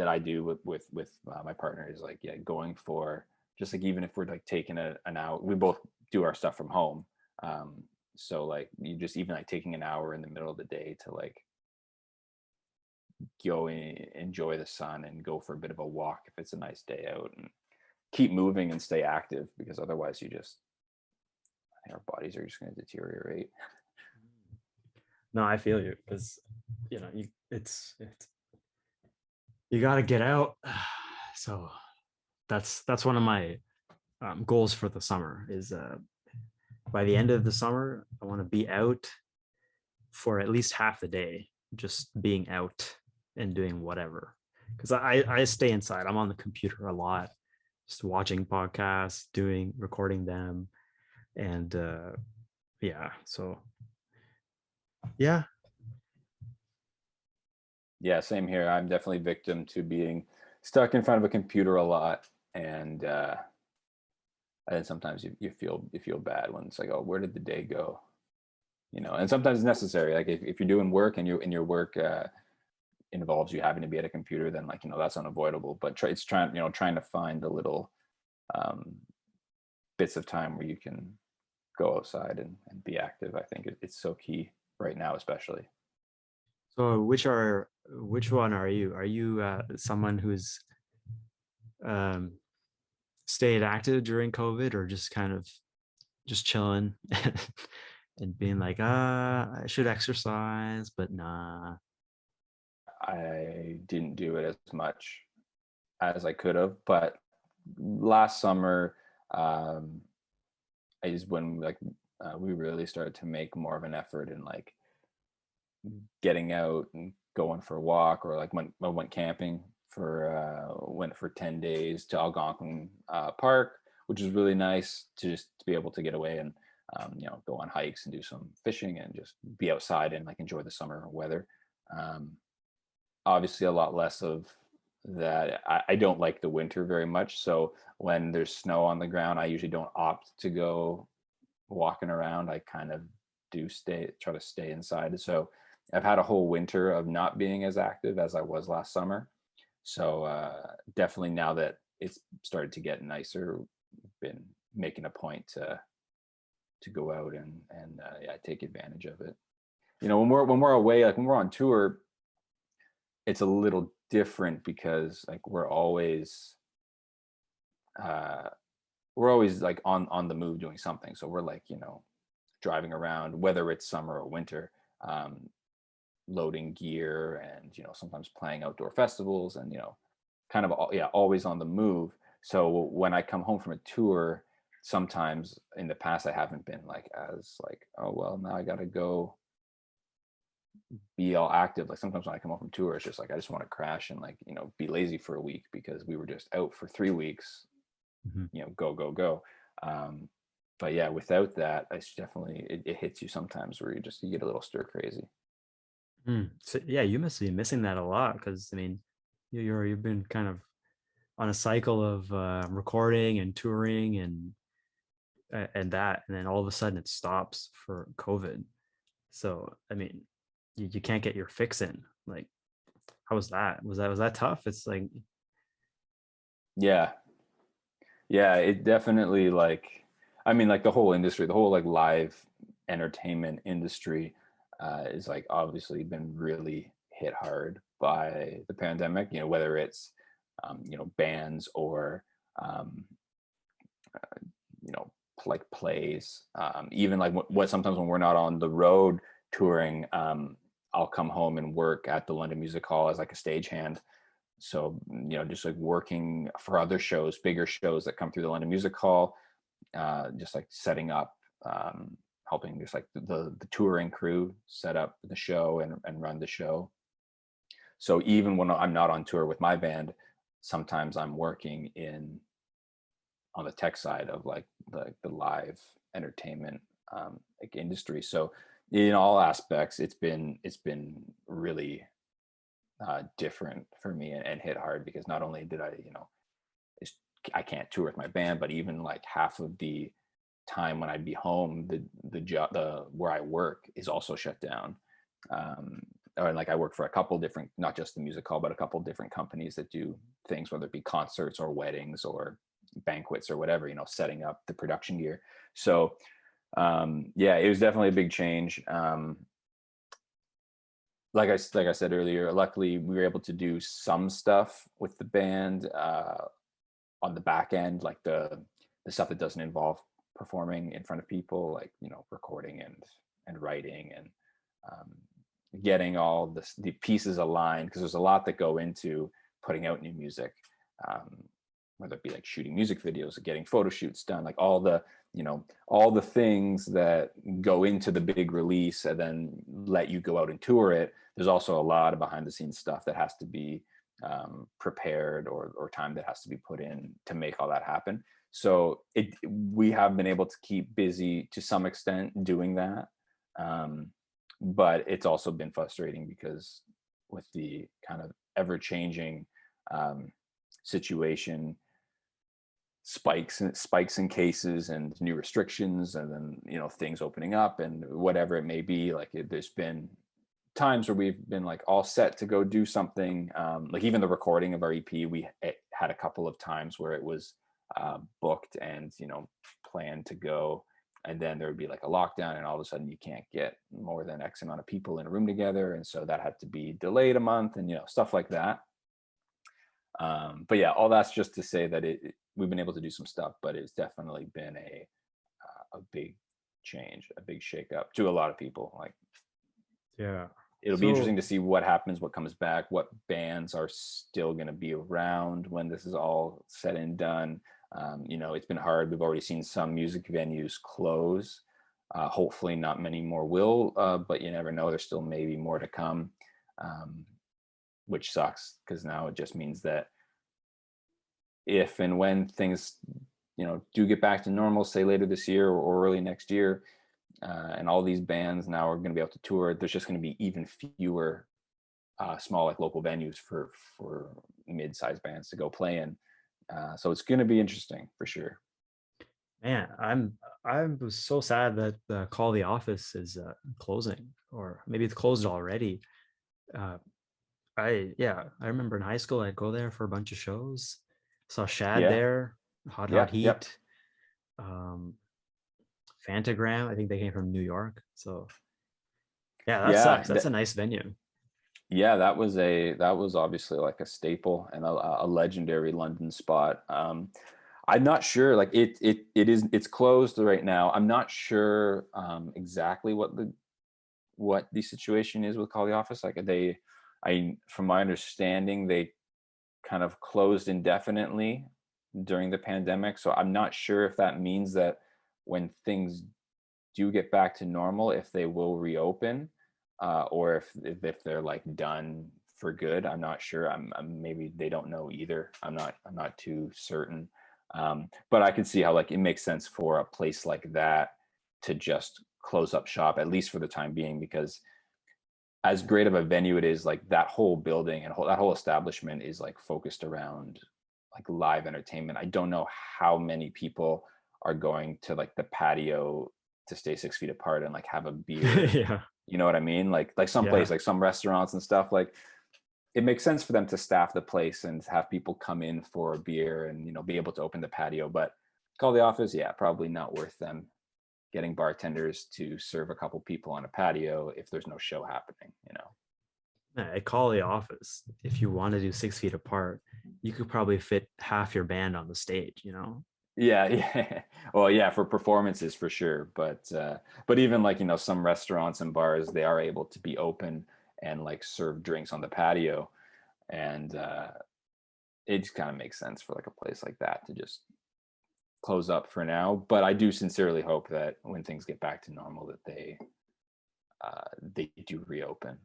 Speaker 3: I do with my partner is like, yeah, going for, just like, even if we're like taking an hour, we both do our stuff from home. So like, you just, even like taking an hour in the middle of the day to like go enjoy the sun and go for a bit of a walk if it's a nice day out, and keep moving and stay active, because otherwise I think our bodies are just going to deteriorate.
Speaker 2: no, I feel you, because it's you got to get out. So that's one of my goals for the summer is by the end of the summer, I want to be out for at least half the day, just being out and doing whatever. Because I stay inside. I'm on the computer a lot, just watching podcasts, recording them, and yeah. So yeah,
Speaker 3: Yeah, same here. I'm definitely victim to being stuck in front of a computer a lot, and then sometimes you feel bad when it's like, oh, where did the day go? And sometimes it's necessary. Like if you're doing work and your work involves you having to be at a computer, then like, that's unavoidable. But it's trying to find the little um, bits of time where you can go outside and be active. I think it's so key right now, especially.
Speaker 2: so which one are you? Are you someone who's um, stayed active during COVID, or just kind of just chilling and being like, I should exercise, but nah?
Speaker 3: I didn't do it as much as I could have. But last summer is when like we really started to make more of an effort in like getting out and going for a walk, or like when I went camping for went for 10 days to Algonquin Park, which is really nice to just to be able to get away and go on hikes and do some fishing and just be outside and like enjoy the summer weather. Um, Obviously a lot less of that. I don't like the winter very much, so when there's snow on the ground, I usually don't opt to go walking around. I kind of do try to stay inside. So I've had a whole winter of not being as active as I was last summer. So definitely now that it's started to get nicer, been making a point to go out and yeah, take advantage of it. When we're away, like when we're on tour, it's a little different because like uh we're always like on the move doing something. So we're like, driving around, whether it's summer or winter, um, loading gear and, sometimes playing outdoor festivals and, kind of, yeah, always on the move. So when I come home from a tour, sometimes in the past, I haven't been like, as like, oh, well, now I got to go be all active. Like sometimes when I come home from tour, it's just like, I just want to crash and like, be lazy for a week because we were just out for 3 weeks,
Speaker 2: Mhm.
Speaker 3: go, go, go. Um, but yeah, without that, it's definitely it hits you sometimes where you get a little stir crazy.
Speaker 2: So yeah, you must be missing that a lot because I mean, you've been kind of on a cycle of recording and touring and that, and then all of a sudden it stops for COVID. So I mean, you can't get your fix in. Like, how was that? Was that tough? It's like,
Speaker 3: Yeah, yeah, it definitely like, I mean, like the whole industry, the whole like live entertainment industry, is like obviously been really hit hard by the pandemic. Whether it's bands or um, you know like plays, even like what sometimes when we're not on the road touring, I'll come home and work at the London Music Hall as like a stagehand. So just like working for other shows, bigger shows that come through the London Music Hall, just like setting up, helping just like the touring crew set up the show and run the show. So even when I'm not on tour with my band, sometimes I'm working in on the tech side of like the live entertainment, like industry. So in all aspects, it's been really different for me and hit hard because not only did it's, I can't tour with my band, but even like half of the time when I'd be home, the job the where I work is also shut down. Or like I work for a couple different, not just the music hall, but a couple different companies that do things, whether it be concerts or weddings or banquets or whatever, setting up the production gear. So yeah, it was definitely a big change. Like I said earlier, luckily we were able to do some stuff with the band on the back end, like the stuff that doesn't involve performing in front of people, like recording and writing and um, getting all the pieces aligned, because there's a lot that go into putting out new music, um, whether it be like shooting music videos or getting photo shoots done, like all the things that go into the big release and then let you go out and tour it. There's also a lot of behind the scenes stuff that has to be prepared, or time that has to be put in to make all that happen. So we have been able to keep busy to some extent doing that. But it's also been frustrating because with the kind of ever changing um, situation, spikes in cases and new restrictions, and then things opening up and whatever it may be, like there's been times where we've been like all set to go do something, like even the recording of our EP, it had a couple of times where it was booked and planned to go, and then there would be like a lockdown and all of a sudden you can't get more than X amount of people in a room together, and so that had to be delayed a month and stuff like that. But yeah, all that's just to say that we've been able to do some stuff, but it's definitely been a big change, a big shakeup to a lot of people. Like,
Speaker 2: yeah.
Speaker 3: it'll be interesting
Speaker 2: So
Speaker 3: to see what happens, what comes back, what bands are still going to be around when this is all said and done. It's been hard. We've already seen some music venues close. Hopefully, not many more will, but you never know. There's still maybe more to come, um, which sucks because now it just means that if and when things, do get back to normal, say later this year or early next year, and all these bands now are going to be able to tour, there's just going to be even fewer small like local venues for mid-sized bands to go play in. So it's going to be interesting for sure.
Speaker 2: man, I was so sad that the Call the Office is closing, or maybe it's closed already. Uh, I remember in high school I'd go there for a bunch of shows. Saw Shad
Speaker 3: Yeah,
Speaker 2: there, Hot
Speaker 3: yeah, yep,
Speaker 2: Heat, um, Fantagram. I think they came from New York. So yeah, that
Speaker 3: yeah.
Speaker 2: sucks. That's a nice venue.
Speaker 3: Yeah, that was obviously like a staple and a legendary London spot. I'm not sure, like it's closed right now. I'm not sure exactly what the situation is with Call the Office. Like from my understanding, they kind of closed indefinitely during the pandemic. So I'm not sure if that means that when things do get back to normal, if they will reopen, or if they're like done for good. I'm not sure. Maybe they don't know either. I'm not too certain. But I can see how like it makes sense for a place like that to just close up shop, at least for the time being, because as great of a venue it is, like that whole building and that whole establishment is like focused around like live entertainment. I don't know how many people are going to like the patio to stay 6 feet apart and like have a beer.
Speaker 2: Yeah,
Speaker 3: You know what I mean? Like some place,
Speaker 2: yeah.
Speaker 3: like some restaurants and stuff, like it makes sense for them to staff the place and have people come in for a beer and be able to open the patio. But Call the Office, yeah, probably not worth them getting bartenders to serve a couple people on a patio if there's no show happening.
Speaker 2: I Call the Office. If you want to do 6 feet apart, you could probably fit half your band on the stage.
Speaker 3: Yeah, yeah. Well, yeah, for performances for sure, but even like some restaurants and bars, they are able to be open and like serve drinks on the patio, and it just kind of makes sense for like a place like that to just close up for now. But I do sincerely hope that when things get back to normal, that they do reopen.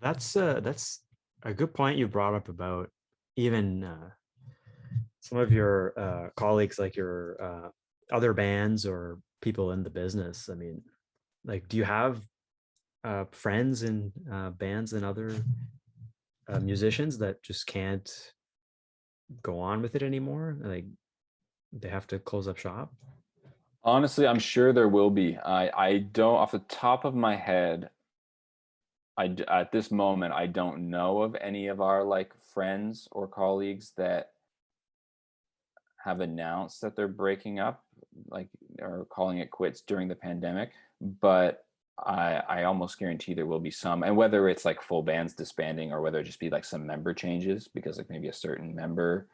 Speaker 2: That's a good point you brought up about even some of your colleagues, like your other bands or people in the business. I mean, like, do you have friends in bands and other musicians that just can't go on with it anymore? Like, they have to close up shop?
Speaker 3: Honestly, I'm sure there will be. I don't, off the top of my head, at this moment, I don't know of any of our like friends or colleagues that have announced that they're breaking up, like, or calling it quits during the pandemic. But I almost guarantee there will be some, and whether it's like full bands disbanding or whether it just be like some member changes because like maybe a certain member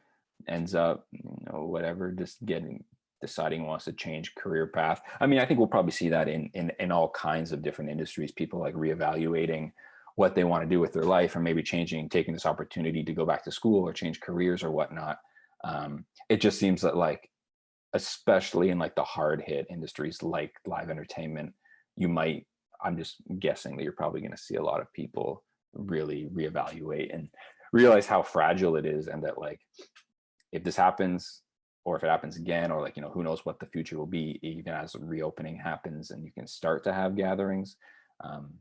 Speaker 3: ends up, whatever, just deciding he wants to change career path. I mean, I think we'll probably see that in all kinds of different industries, people like reevaluating what they want to do with their life, or maybe taking this opportunity to go back to school or change careers or whatnot. It just seems that like, especially in like the hard hit industries like live entertainment, you might, I'm just guessing that you're probably going to see a lot of people really reevaluate and realize how fragile it is, and that like if this happens, or if it happens again, or like who knows what the future will be, even as reopening happens and you can start to have gatherings. um,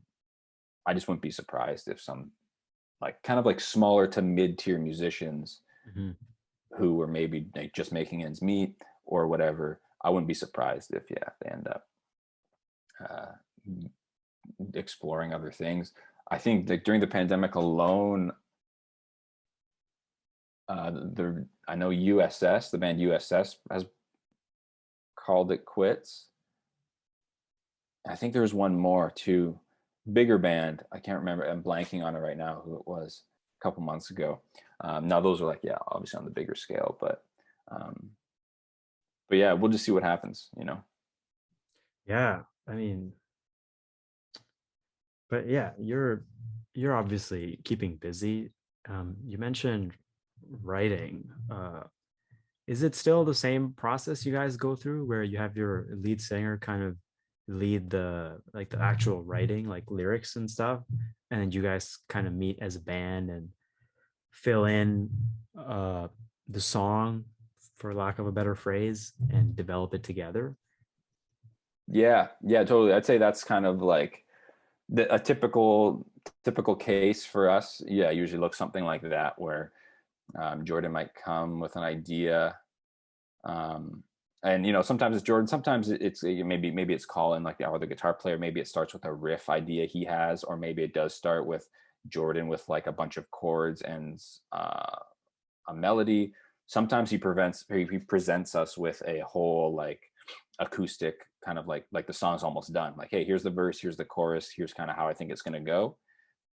Speaker 3: I just wouldn't be surprised if some like kind of like smaller to mid-tier musicians
Speaker 2: Mhm.
Speaker 3: who were maybe like just making ends meet or whatever, I wouldn't be surprised if, yeah, they end up uh, exploring other things. I think that during the pandemic alone, I know USS, the band USS, has called it quits. I think there was one more too, bigger band. I can't remember. I'm blanking on it right now. Who it was a couple months ago. Now those are like, yeah, obviously on the bigger scale, um, but yeah, we'll just see what happens.
Speaker 2: Yeah, I mean, But yeah, you're obviously keeping busy. You mentioned writing. Is it still the same process you guys go through where you have your lead singer kind of lead the like the actual writing, like lyrics and stuff, and then you guys kind of meet as a band and fill in uh the song, for lack of a better phrase, and develop it together?
Speaker 3: Yeah, yeah, totally. I'd say that's kind of like a typical case for us. Yeah, usually looks something like that, where Jordan might come with an idea, um, and sometimes it's Jordan, sometimes it's maybe it's Colin, like the other guitar player. Maybe it starts with a riff idea he has, or maybe it does start with Jordan with like a bunch of chords and a melody. Sometimes he presents us with a whole like acoustic kind of like the song's almost done. Like, hey, here's the verse, here's the chorus, here's kind of how I think it's going to go.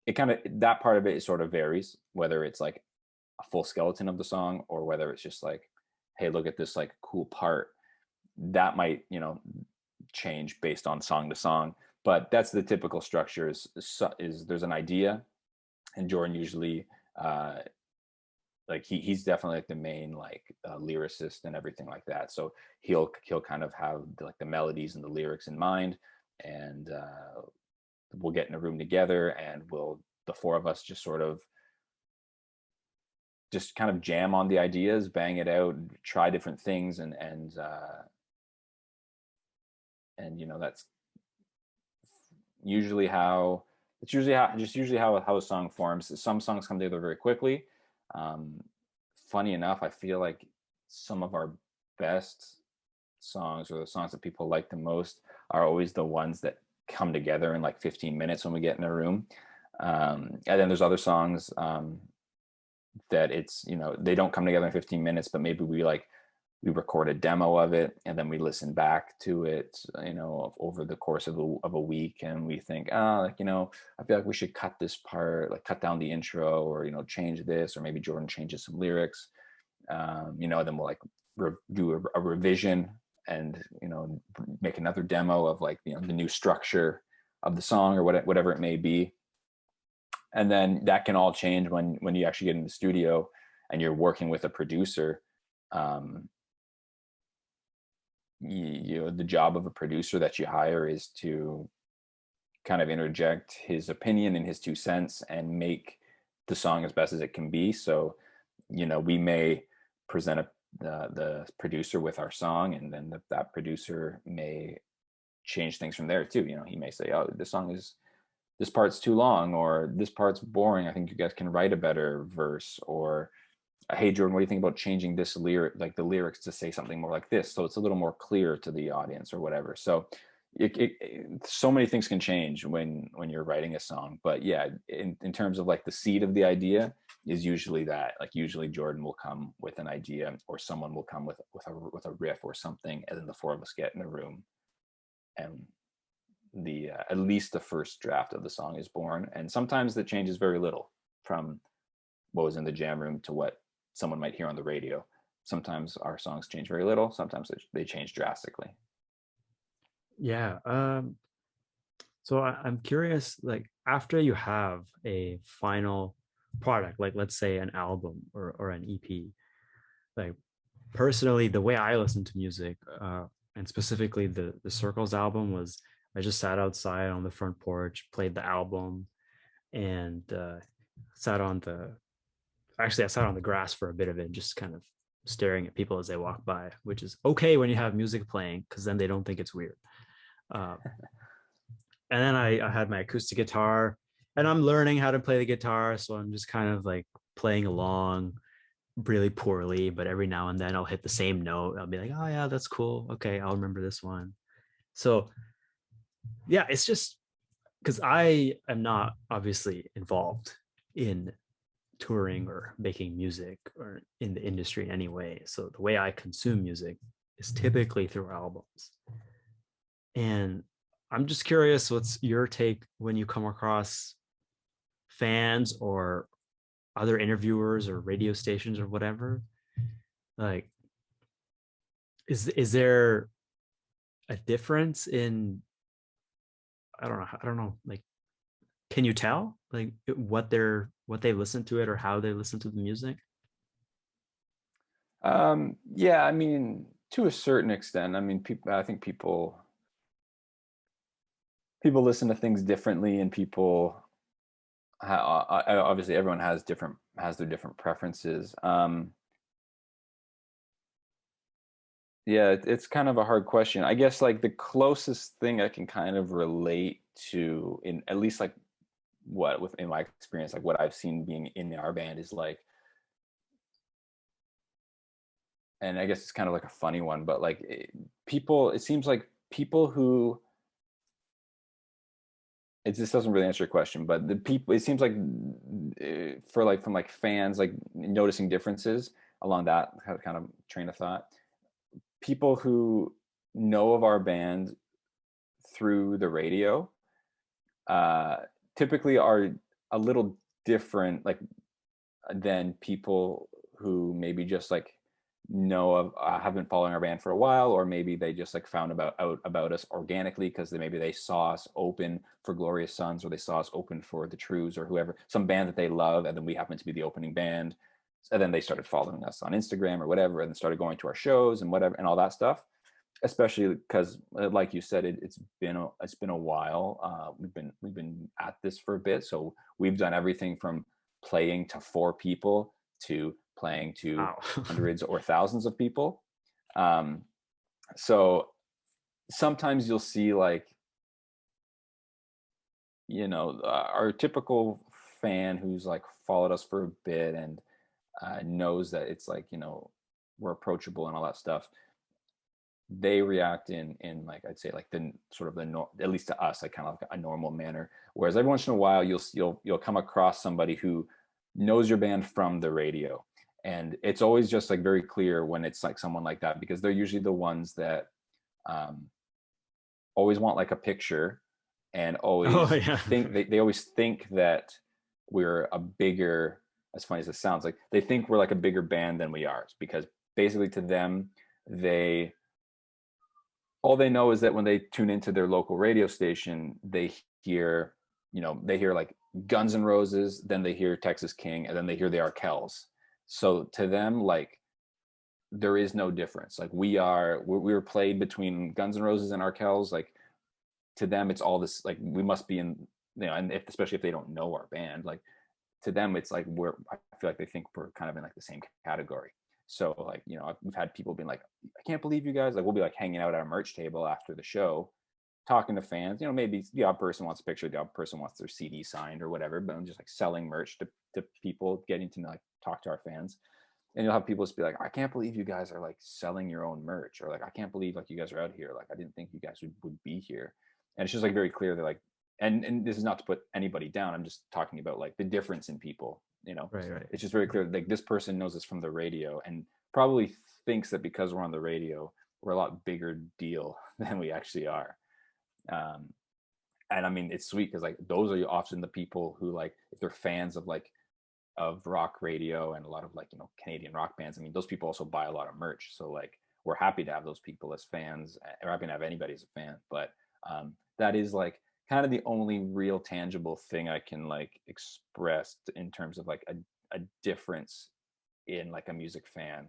Speaker 3: It kind of that part of it sort of varies, whether it's like a full skeleton of the song or whether it's just like, hey, look at this like cool part. That might change based on song to song, but that's the typical structure. Is there's an idea, and Jordan usually uh, like he's definitely like the main like lyricist and everything like that. So he'll kind of have like the melodies and the lyrics in mind, and we'll get in a room together, and the four of us just sort of just kind of jam on the ideas, bang it out, try different things, and that's usually how how a song forms. Some songs come together very quickly. Um, Funny enough, I feel like some of our best songs, or the songs that people like the most, are always the ones that come together in like 15 minutes when we get in a room. And then there's other songs that it's they don't come together in 15 minutes, but maybe we record a demo of it and then we listen back to it over the course of a week, and we think, like I feel like we should cut this part, like cut down the intro, or change this, or maybe Jordan changes some lyrics. Then we'll like do a revision, and make another demo of like the new structure of the song, or whatever it may be. And then that can all change when you actually get in the studio and you're working with a producer. um, the job of a producer that you hire is to kind of interject his opinion and his 2 cents and make the song as best as it can be. So we may present the producer with our song, and then that producer may change things from there too. He may say, oh, this part's too long, or this part's boring, I think you guys can write a better verse, or hey Jordan, what do you think about changing this lyric, like the lyrics, to say something more like this, so it's a little more clear to the audience, or whatever. So so many things can change when you're writing a song. But yeah, in terms of like the seed of the idea is usually that, like usually Jordan will come with an idea, or someone will come with a riff or something, and then the four of us get in a room, and the at least the first draft of the song is born. And sometimes that changes very little from what was in the jam room to what someone might hear on the radio. Sometimes our songs change very little, sometimes they change drastically.
Speaker 2: Yeah. So I'm curious, like after you have a final product, like let's say an album or an EP, like personally, the way I listen to music, and specifically the Circles album, was I just sat outside on the front porch, played the album, and sat on the actually I sat on the grass for a bit of it, just kind of staring at people as they walk by, which is okay when you have music playing because then they don't think it's weird. Uh, and then I had my acoustic guitar, and I'm learning how to play the guitar, so I'm just kind of like playing along really poorly, but every now and then I'll hit the same note. I'll be like, oh yeah, that's cool, okay, I'll remember this one. So yeah, it's just because I am not obviously involved in touring or making music or in the industry in any way, so the way I consume music is typically through albums. And I'm just curious, what's your take when you come across fans or other interviewers or radio stations or whatever? Like, is there a difference in, I don't know, like can you tell like what they listen to it or how they listen to the music?
Speaker 3: Yeah, I mean, to a certain extent. I mean, people. I think people listen to things differently, and people obviously everyone has their different preferences. Yeah, it's kind of a hard question. I guess like the closest thing I can kind of relate to, in at least like what within my experience, like what I've seen being in our band is like, and I guess it's kind of like a funny one, but like people, it seems like people who, it just doesn't really answer your question, but the people, it seems like for like from like fans, like noticing differences along that kind of train of thought, people who know of our band through the radio uh, typically are a little different, like than people who maybe just like know of have been following our band for a while, or maybe they just like found out about us organically because maybe they saw us open for Glorious Sons, or they saw us open for the Trues, or whoever, some band that they love, and then we happen to be the opening band, and then they started following us on Instagram or whatever, and then started going to our shows and whatever and all that stuff. Especially because, like you said, it's been a while. We've been at this for a bit, so we've done everything from playing to 4 people to playing to
Speaker 2: Wow.
Speaker 3: hundreds or thousands of people. Um, so sometimes you'll see like, our typical fan who's like followed us for a bit and knows that it's like, we're approachable and all that stuff. They react in like, I'd say like the sort of at least to us, like kind of like a normal manner. Whereas every once in a while you'll come across somebody who knows your band from the radio, and it's always just like very clear when it's like someone like that, because they're usually the ones that um, always want like a picture, and
Speaker 2: Oh
Speaker 3: always
Speaker 2: yeah.
Speaker 3: they always think that we're a bigger, as funny as it sounds, like they think we're like a bigger band than we are, because basically to them, they all they know is that when they tune into their local radio station, they hear, they hear like Guns N' Roses, then they hear Texas King, and then they hear the Arkells. So to them, like, there is no difference. Like we were played between Guns N' Roses and Arkells. Like to them, it's all this. Like we must be in, and especially if they don't know our band, like to them, it's like I feel like they think we're kind of in like the same category. So like, we've had people being like, I can't believe you guys, like we'll be like hanging out at our merch table after the show, talking to fans, maybe the odd person wants a picture, the odd person wants their CD signed or whatever, but I'm just like selling merch to people, getting to like talk to our fans. And you'll have people just be like, I can't believe you guys are like selling your own merch, or like, I can't believe like you guys are out here. Like, I didn't think you guys would be here. And it's just like very clear. They're like, and this is not to put anybody down. I'm just talking about like the difference in people,
Speaker 2: Right, right.
Speaker 3: it's just very clear. Like this person knows us from the radio and probably thinks that because we're on the radio, we're a lot bigger deal than we actually are. Um, and I mean, it's sweet because like those are often the people who, like, if they're fans of like of rock radio and a lot of like, Canadian rock bands, I mean, those people also buy a lot of merch. So like, we're happy to have those people as fans. We're happy to have anybody as a fan. But that is like kind of the only real tangible thing I can like express in terms of like a difference in like a music fan,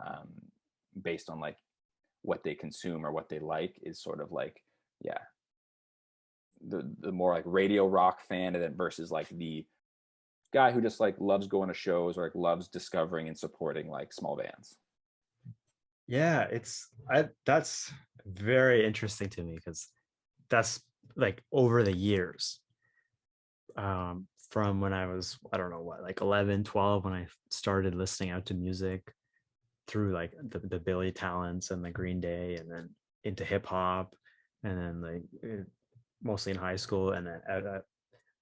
Speaker 3: um, based on like what they consume or what they like, is sort of like, yeah, the more like radio rock fan, and then versus like the guy who just like loves going to shows, or like loves discovering and supporting like small bands.
Speaker 2: Yeah, that's very interesting to me because that's like over the years, from when I was, I don't know what, like 11, 12, when I started listening out to music through like the Billy Talents and the Green Day, and then into hip hop, and then like mostly in high school, and then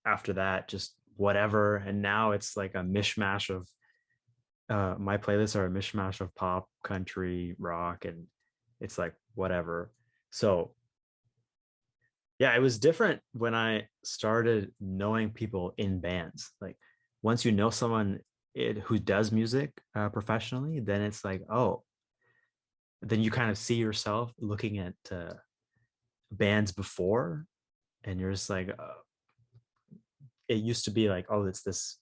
Speaker 2: after that just whatever. And now it's like a mishmash of my playlists are a mishmash of pop, country, rock, and it's like whatever. So yeah, it was different when I started knowing people in bands. Like once you know someone who does music professionally, then it's like, oh, then you kind of see yourself looking at bands before, and you're just like, it used to be like, oh, it's this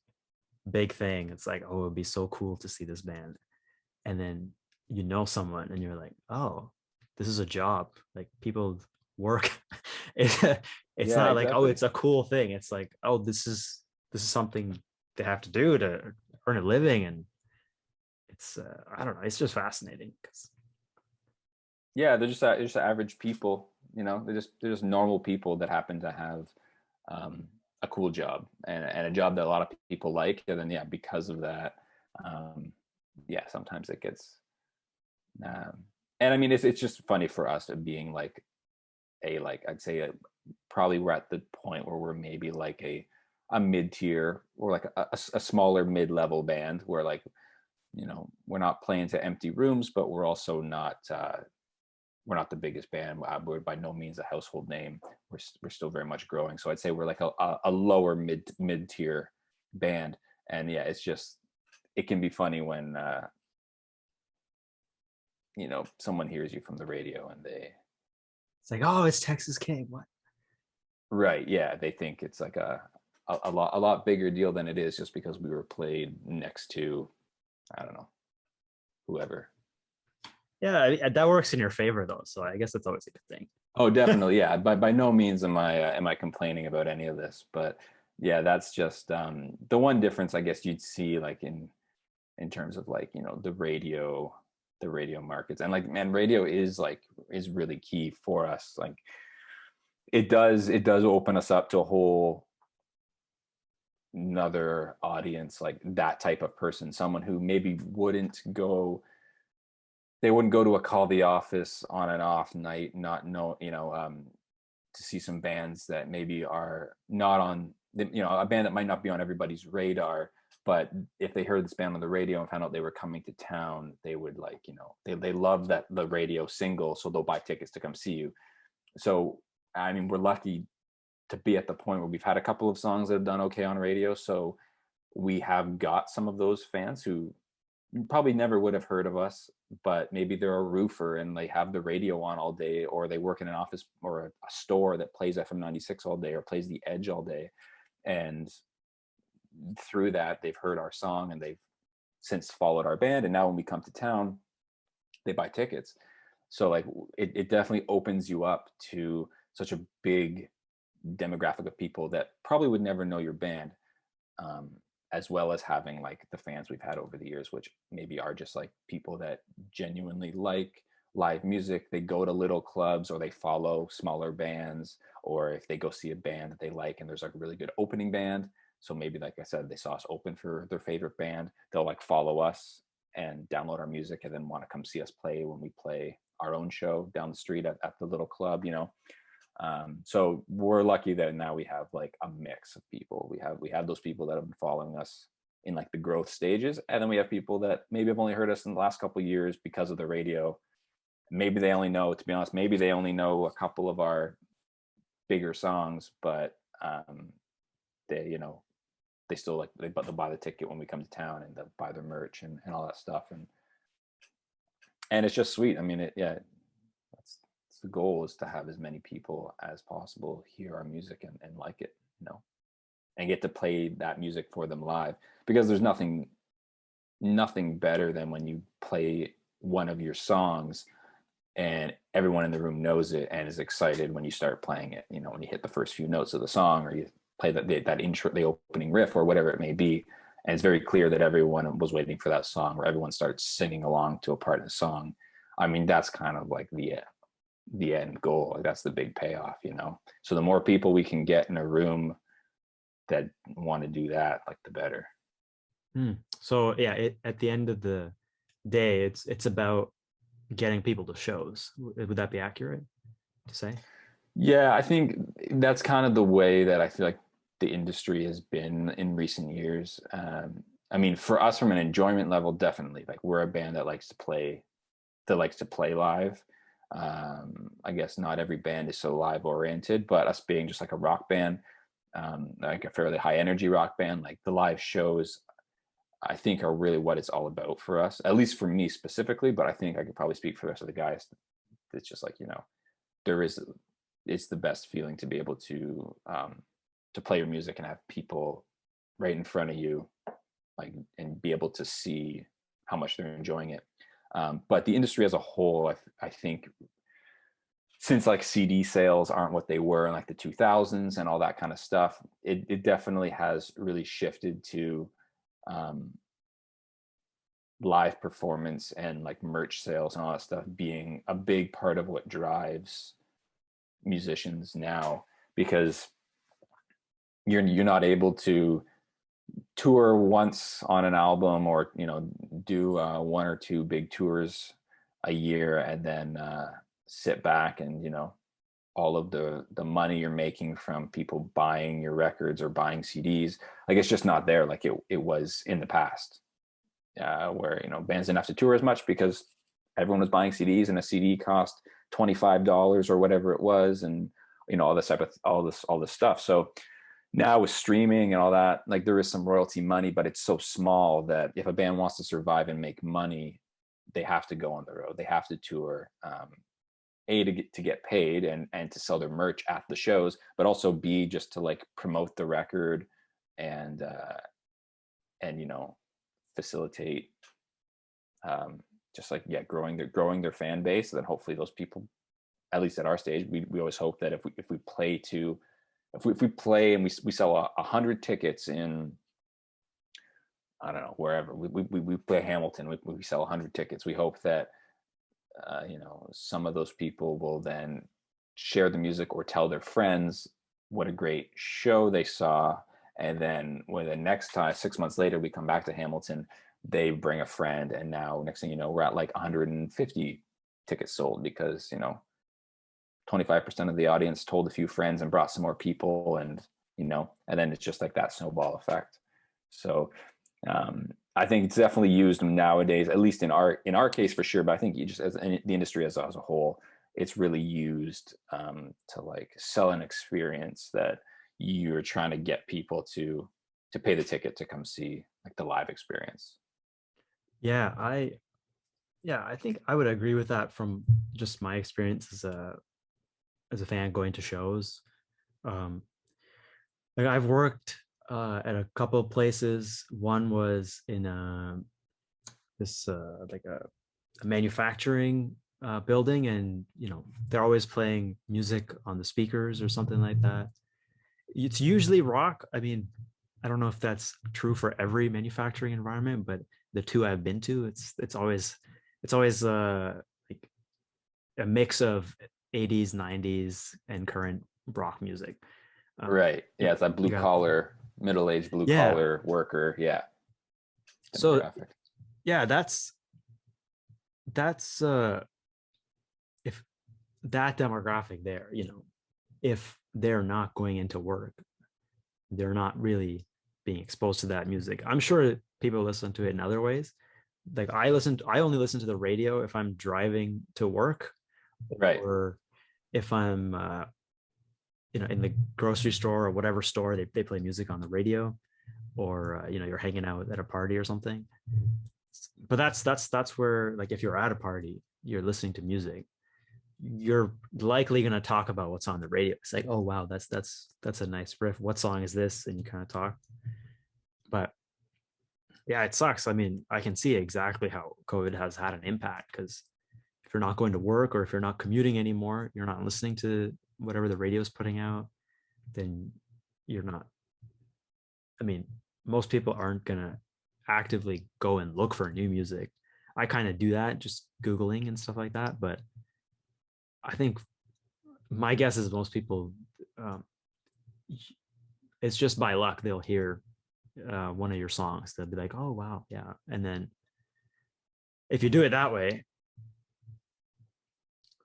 Speaker 2: big thing. It's like, oh, it'd be so cool to see this band. And then you know someone and you're like, oh, this is a job. Like people work. It's
Speaker 3: Yeah,
Speaker 2: not like, oh,
Speaker 3: exactly.
Speaker 2: it's a cool thing. It's like, oh, this is something they have to do to earn a living. And it's I don't know, it's just fascinating because
Speaker 3: Yeah, they're just average people, you know. They're just normal people that happen to have um, a cool job and a job that a lot of people like. And then yeah, because of that, um, yeah, sometimes it gets. Um, and I mean, it's just funny for us of being like like I'd say probably we're at the point where we're maybe like a mid tier or like a smaller mid level band where like, you know, we're not playing to empty rooms, but we're also not we're not the biggest band. We're by no means a household name. We're still very much growing. So I'd say we're like a lower mid tier band. And yeah, it's just it can be funny when you know, someone hears you from the radio and they
Speaker 2: it's like, oh, it's Texas King. What?
Speaker 3: right, yeah, they think it's like a lot bigger deal than it is just because we were played next to I don't know whoever.
Speaker 2: Yeah, that works in your favor though. So I guess that's always a good thing.
Speaker 3: Oh, definitely. Yeah. By no means am I complaining about any of this, but yeah, that's just the one difference I guess you'd see like in terms of like, you know, the radio markets. And like, man, radio is really key for us. Like it does open us up to a whole another audience, like that type of person, someone who maybe wouldn't go they wouldn't go to a call the office on an off night, not know, you know, to see some bands that maybe are not on, you know, a band that might not be on everybody's radar, but if they heard this band on the radio and found out they were coming to town, they would like, you know, they love that the radio single, so they'll buy tickets to come see you. So, I mean, we're lucky to be at the point where we've had a couple of songs that have done okay on radio. So we have got some of those fans who probably never would have heard of us, but maybe they're a roofer and they have the radio on all day, or they work in an office or a store that plays FM 96 all day or plays the Edge all day. And through that, they've heard our song and they've since followed our band. And now when we come to town, they buy tickets. So like it definitely opens you up to such a big demographic of people that probably would never know your band. Um, as well as having like the fans we've had over the years, which maybe are just like people that genuinely like live music. They go to little clubs or they follow smaller bands, or if they go see a band that they like and there's like a really good opening band. So maybe, like I said, they saw us open for their favorite band. They'll like follow us and download our music and then want to come see us play when we play our own show down the street at the little club, you know. So we're lucky that now we have like a mix of people. We have those people that have been following us in like the growth stages, and then we have people that maybe have only heard us in the last couple of years because of the radio. Maybe they only know, to be honest, maybe they only know a couple of our bigger songs, but they, you know, they still like they'll buy the ticket when we come to town and they'll buy their merch and all that stuff, and it's just sweet. I mean, yeah, that's the goal, is to have as many people as possible hear our music and like it, you know, and get to play that music for them live, because there's nothing better than when you play one of your songs and everyone in the room knows it and is excited when you start playing it, you know, when you hit the first few notes of the song or you play that intro, the opening riff or whatever it may be, and it's very clear that everyone was waiting for that song, or everyone starts singing along to a part of the song. I mean, that's kind of like the end goal. Like that's the big payoff, you know. So the more people we can get in a room that want to do that, like the better.
Speaker 2: So yeah, at the end of the day, it's about getting people to shows. Would that be accurate to say?
Speaker 3: Yeah, I think that's kind of the way that I feel like the industry has been in recent years. I mean, for us, from an enjoyment level, definitely. Like we're a band that likes to play live. I guess not every band is so live oriented, but us being just like a rock band, like a fairly high energy rock band, like the live shows, I think are really what it's all about for us, at least for me specifically. But I think I could probably speak for the rest of the guys. It's just like, you know, there is, it's the best feeling to be able to to play your music and have people right in front of you, like, and be able to see how much they're enjoying it. But the industry as a whole, I think, since like CD sales aren't what they were in like the 2000s and all that kind of stuff, it definitely has really shifted to um, live performance and like merch sales and all that stuff being a big part of what drives musicians now, because you're not able to tour once on an album, or do one or two big tours a year and then sit back and all of the money you're making from people buying your records or buying CDs, like it's just not there like it was in the past, where bands didn't have to tour as much because everyone was buying CDs, and a CD cost $25 or whatever it was, and all this type of all this stuff. So now with streaming and all that, like there is some royalty money, but it's so small that if a band wants to survive and make money, they have to go on the road, they have to tour, A, to get paid and to sell their merch at the shows, but also B, just to like promote the record and facilitate just like growing their fan base. And then hopefully those people, at least at our stage, we always hope that if we play and we sell 100 tickets in, I don't know, wherever we play Hamilton, we sell 100 tickets, we hope that some of those people will then share the music or tell their friends what a great show they saw. And then when the next time, 6 months later, we come back to Hamilton, they bring a friend. And now next thing you know, we're at like 150 tickets sold because, 25% of the audience told a few friends and brought some more people. And then it's just like that snowball effect. So I think it's definitely used nowadays, at least in our case for sure. But I think you just, as the industry as a whole, it's really used to like sell an experience that you're trying to get people to pay the ticket to come see, like the live experience.
Speaker 2: Yeah, I think I would agree with that from just my experience as a fan going to shows. Um, like I've worked at a couple of places. One was in this like a manufacturing building, and they're always playing music on the speakers or something like that. It's usually rock. I mean, I don't know if that's true for every manufacturing environment, but the two I've been to, it's always like a mix of 80s, 90s, and current rock music.
Speaker 3: Right. Yeah, it's that blue collar, middle-aged blue collar worker. Yeah.
Speaker 2: So yeah, that's if that demographic there, if they're not going into work, they're not really being exposed to that music. I'm sure people listen to it in other ways. Like I only listen to the radio if I'm driving to work,
Speaker 3: right,
Speaker 2: or if I'm in the grocery store or whatever store, they play music on the radio, or you're hanging out at a party or something. But that's where, like, if you're at a party, you're listening to music, you're likely going to talk about what's on the radio. It's like, oh wow, that's a nice riff, what song is this, and you kind of talk. But yeah, it sucks. I mean, I can see exactly how COVID has had an impact, because if you're not going to work, or if you're not commuting anymore, you're not listening to whatever the radio is putting out, then you're not, I mean, most people aren't going to actively go and look for new music. I kind of do that, just Googling and stuff like that. But I think my guess is most people, it's just by luck they'll hear one of your songs. They'll be like, oh wow, yeah. And then if you do it that way,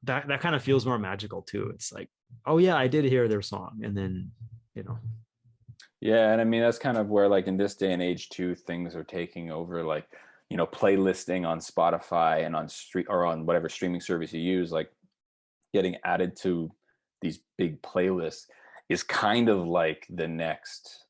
Speaker 2: that kind of feels more magical too. It's like, oh yeah, I did hear their song. And then
Speaker 3: yeah. And I mean, that's kind of where, like, in this day and age too, things are taking over, like, playlisting on Spotify and on street or on whatever streaming service you use, like getting added to these big playlists is kind of like the next,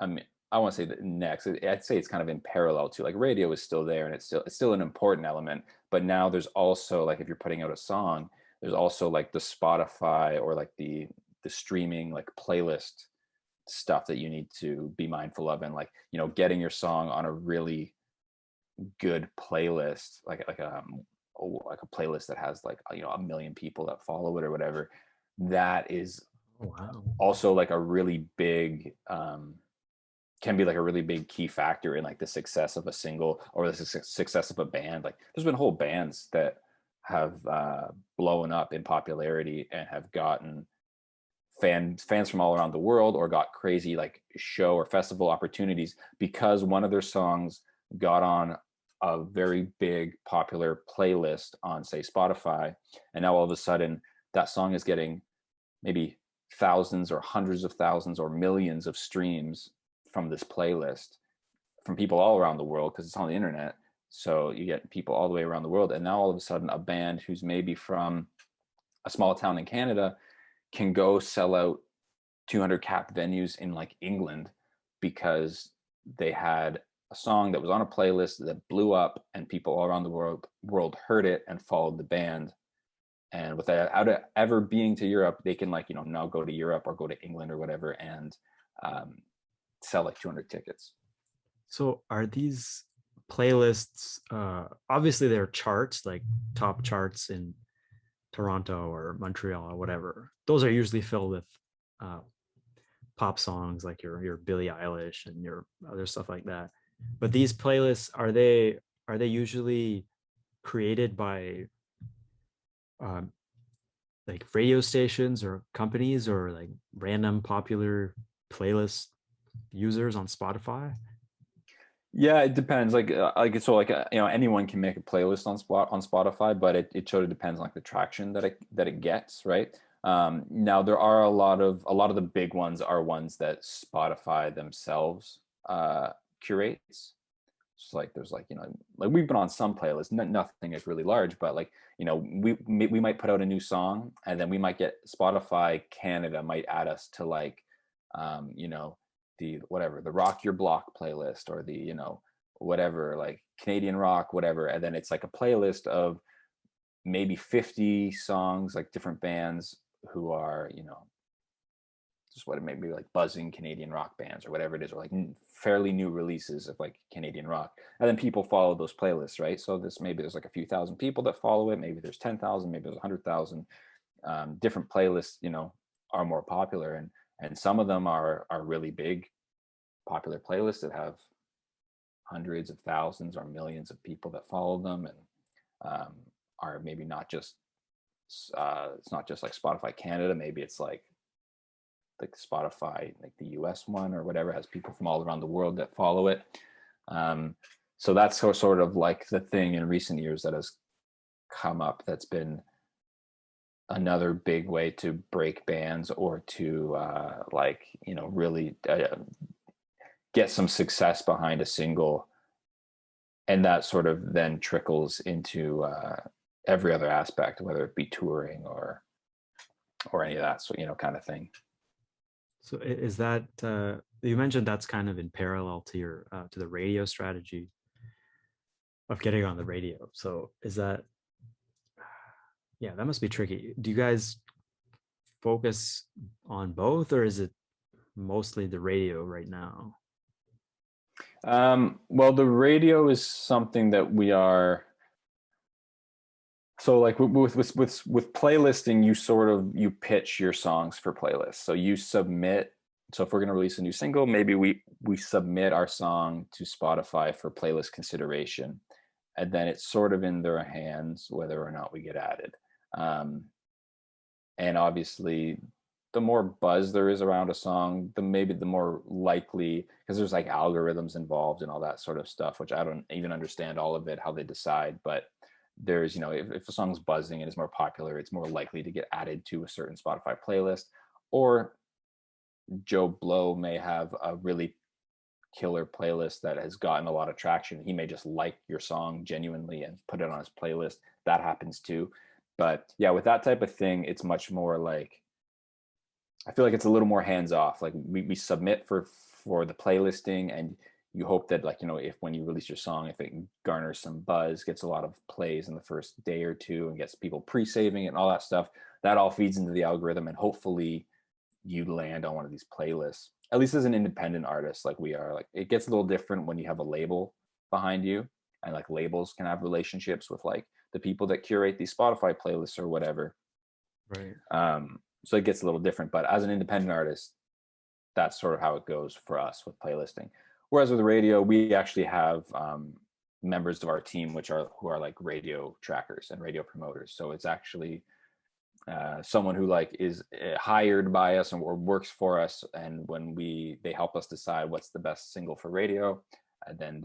Speaker 3: I mean, I want to say the next, I'd say it's kind of in parallel to, like, radio is still there, and it's still an important element, but now there's also, like, if you're putting out a song, there's also like the Spotify or like the streaming, like, playlist stuff that you need to be mindful of, and like, you know, getting your song on a really good playlist, like a playlist that has like, you know, 1 million people that follow it or whatever. That is
Speaker 2: Oh, wow.
Speaker 3: also like a really big can be like a really big key factor in like the success of a single or the success of a band. Like there's been whole bands that have blown up in popularity and have gotten fans from all around the world, or got crazy like show or festival opportunities because one of their songs got on a very big popular playlist on, say, Spotify, and now all of a sudden that song is getting maybe thousands or hundreds of thousands or millions of streams from this playlist from people all around the world because it's on the internet. So you get people all the way around the world, and now all of a sudden a band who's maybe from a small town in Canada can go sell out 200 cap venues in like England because they had a song that was on a playlist that blew up and people all around the world heard it and followed the band. And without ever being to Europe, they can, like, you know, now go to Europe or go to England or whatever and sell like 200 tickets.
Speaker 2: So are these playlists, obviously they're charts, like top charts in Toronto or Montreal or whatever. Those are usually filled with uh, pop songs like your Billie Eilish and your other stuff like that. But these playlists, are they usually created by um, like radio stations or companies, or like random popular playlist users on Spotify?
Speaker 3: Yeah, it depends. You know, anyone can make a playlist on Spotify, but it sort of depends on like the traction that it gets, right? Now there are a lot of the big ones are ones that Spotify themselves curates. So like there's like, you know, like we've been on some playlists, nothing like really large, but like, you know, we might put out a new song and then we might get Spotify Canada might add us to like, you know, the whatever, the Rock Your Block playlist, or the, you know, whatever, like Canadian rock, whatever. And then it's like a playlist of maybe 50 songs, like different bands who are, you know, just what it may be, like buzzing Canadian rock bands or whatever it is, or like fairly new releases of like Canadian rock. And then people follow those playlists, right? So maybe there's like a few thousand people that follow it. Maybe there's 10,000, maybe there's 100,000. Different playlists, you know, are more popular, and some of them are really big, popular playlists that have hundreds of thousands or millions of people that follow them, and are maybe not just it's not just like Spotify Canada. Maybe it's like Spotify, like the US one or whatever, has people from all around the world that follow it. So that's sort of like the thing in recent years that has come up, that's been another big way to break bands, or to like, you know, really get some success behind a single, and that sort of then trickles into every other aspect, whether it be touring or any of that, so, you know, kind of thing.
Speaker 2: So is that you mentioned that's kind of in parallel to your to the radio strategy of getting on the radio. So is that, yeah, that must be tricky. Do you guys focus on both, or is it mostly the radio right now?
Speaker 3: Well, the radio is something that we are. So like with playlisting, you pitch your songs for playlists. So you submit. So if we're going to release a new single, maybe we submit our song to Spotify for playlist consideration, and then it's sort of in their hands whether or not we get added. And obviously, the more buzz there is around a song, the more likely, because there's like algorithms involved and all that sort of stuff, which I don't even understand all of it, how they decide. But there's, you know, if a song's buzzing and is more popular, it's more likely to get added to a certain Spotify playlist. Or Joe Blow may have a really killer playlist that has gotten a lot of traction. He may just like your song genuinely and put it on his playlist. That happens too. But yeah, with that type of thing, it's much more like, I feel like it's a little more hands off. Like we submit for the playlisting, and you hope that, like, you know, if when you release your song, if it garners some buzz, gets a lot of plays in the first day or two, and gets people pre-saving it and all that stuff, that all feeds into the algorithm, and hopefully you land on one of these playlists. at least as an independent artist like we are, like it gets a little different when you have a label behind you, and like labels can have relationships with like the people that curate these Spotify playlists or whatever.
Speaker 2: Right.
Speaker 3: So it gets a little different, but as an independent artist, that's sort of how it goes for us with playlisting. Whereas with radio, we actually have members of our team who are like radio trackers and radio promoters. So it's actually someone who like is hired by us or works for us, and when they help us decide what's the best single for radio, and then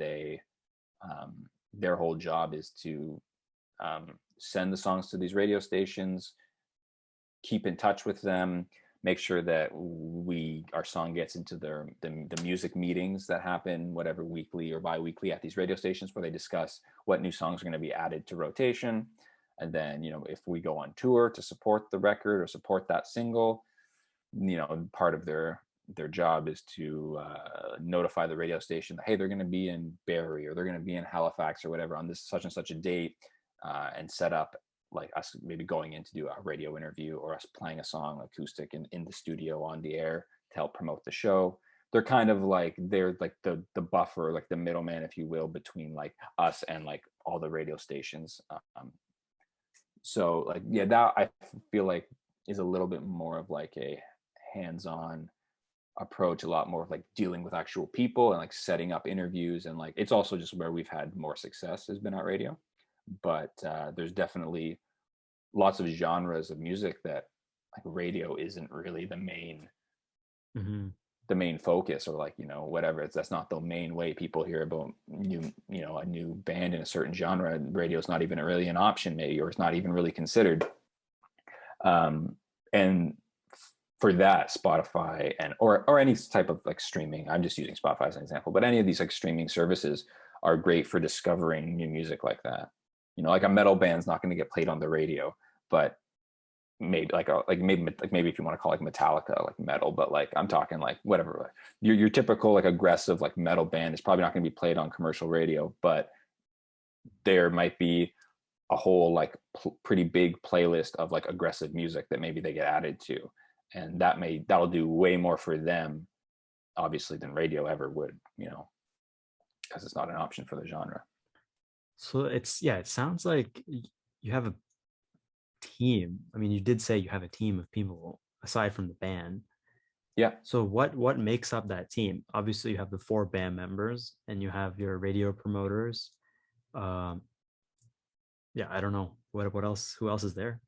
Speaker 3: their whole job is to send the songs to these radio stations, keep in touch with them, make sure that our song gets into the music meetings that happen whatever weekly or bi-weekly at these radio stations, where they discuss what new songs are going to be added to rotation. And then, if we go on tour to support the record or support that single, part of their job is to notify the radio station that, hey, they're going to be in Barrie or they're going to be in Halifax or whatever on this such and such a date, and set up like us maybe going in to do a radio interview, or us playing a song acoustic in the studio on the air to help promote the show. They're kind of like, they're like the buffer, like the middleman, if you will, between like us and like all the radio stations. So like, yeah, that I feel like is a little bit more of like a hands-on approach, a lot more of like dealing with actual people and like setting up interviews, and like it's also just where we've had more success has been at radio. But there's definitely lots of genres of music that like radio isn't really the main focus, or like whatever, that's not the main way people hear about a new band in a certain genre. Radio's not even really an option, maybe, or it's not even really considered. And for that, Spotify or any type of like streaming, I'm just using Spotify as an example, but any of these like streaming services are great for discovering new music like that. Like a metal band's not going to get played on the radio, but maybe maybe if you want to call like Metallica like metal, but like I'm talking like whatever, your typical like aggressive like metal band is probably not going to be played on commercial radio, but there might be a whole like pretty big playlist of like aggressive music that maybe they get added to, and that'll do way more for them obviously than radio ever would, because it's not an option for the genre.
Speaker 2: So it sounds like you have a team. I mean, you did say you have a team of people aside from the band.
Speaker 3: Yeah.
Speaker 2: So what makes up that team? Obviously, you have the 4 band members, and you have your radio promoters. I don't know what else. Who else is there?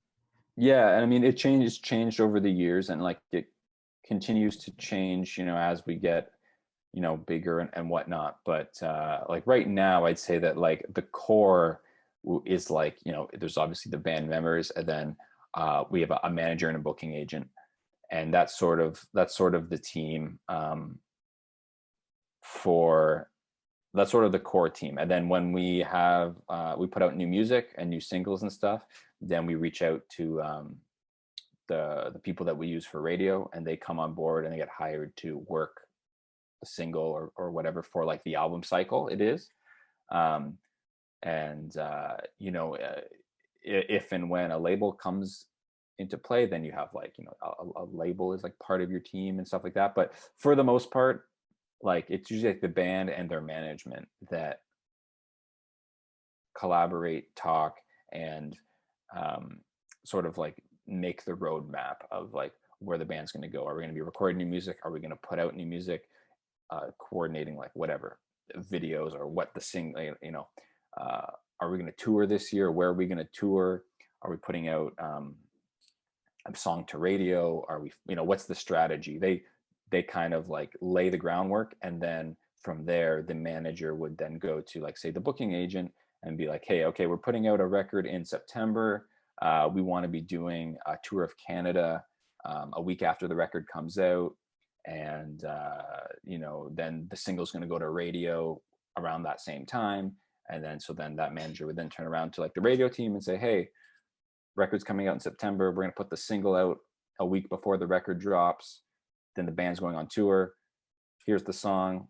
Speaker 3: Yeah, and I mean, it's changed over the years, and like it continues to change, as we get bigger and whatnot. But like right now, I'd say that like the core is like, there's obviously the band members, and then we have a manager and a booking agent, and that's sort of the team that's sort of the core team. And then when we have we put out new music and new singles and stuff, then we reach out to the people that we use for radio, and they come on board and they get hired to work a single or whatever for like the album cycle it is. If and when a label comes into play, then you have like, a label is like part of your team and stuff like that. But for the most part, like it's usually like the band and their management that collaborate, talk, and sort of like make the roadmap of like where the band's going to go. Are we going to be recording new music? Are we going to put out new music? Coordinating like whatever videos or what are we going to tour this year? Where are we going to tour? Are we putting out a song to radio? Are we, what's the strategy? They kind of like lay the groundwork, and then from there the manager would then go to like say the booking agent and be like, hey, okay, we're putting out a record in September. We want to be doing a tour of Canada a week after the record comes out, and then the single's going to go to radio around that same time. And then then that manager would then turn around to like the radio team and say, hey, record's coming out in September, we're going to put the single out a week before the record drops, then the band's going on tour, here's the song,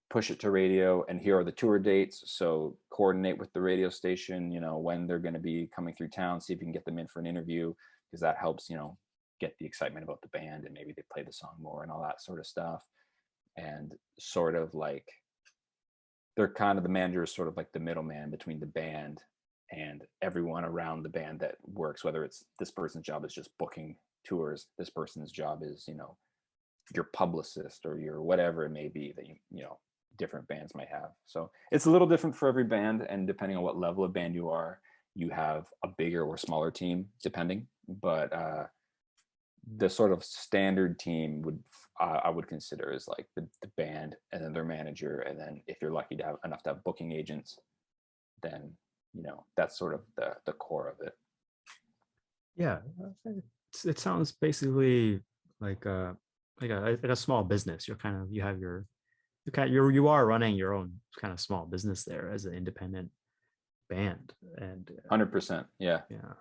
Speaker 3: push it to radio, and here are the tour dates. So coordinate with the radio station, when they're going to be coming through town, see if you can get them in for an interview, because that helps, get the excitement about the band, and maybe they play the song more and all that sort of stuff. And sort of like they're kind of, the manager is sort of like the middleman between the band and everyone around the band that works, whether it's this person's job is just booking tours, this person's job is, you know, your publicist or your whatever it may be that you know, different bands might have. So it's a little different for every band, and depending on what level of band you are, you have a bigger or smaller team depending. But the sort of standard team would, I would consider, is like the band and then their manager, and then if you're lucky to have enough to have booking agents, then, you know, that's sort of the core of it.
Speaker 2: Yeah, it sounds basically like a like a small business. You're kind of, you have your, you are running your own kind of small business there as an independent band. And
Speaker 3: 100%. Yeah.
Speaker 2: yeah,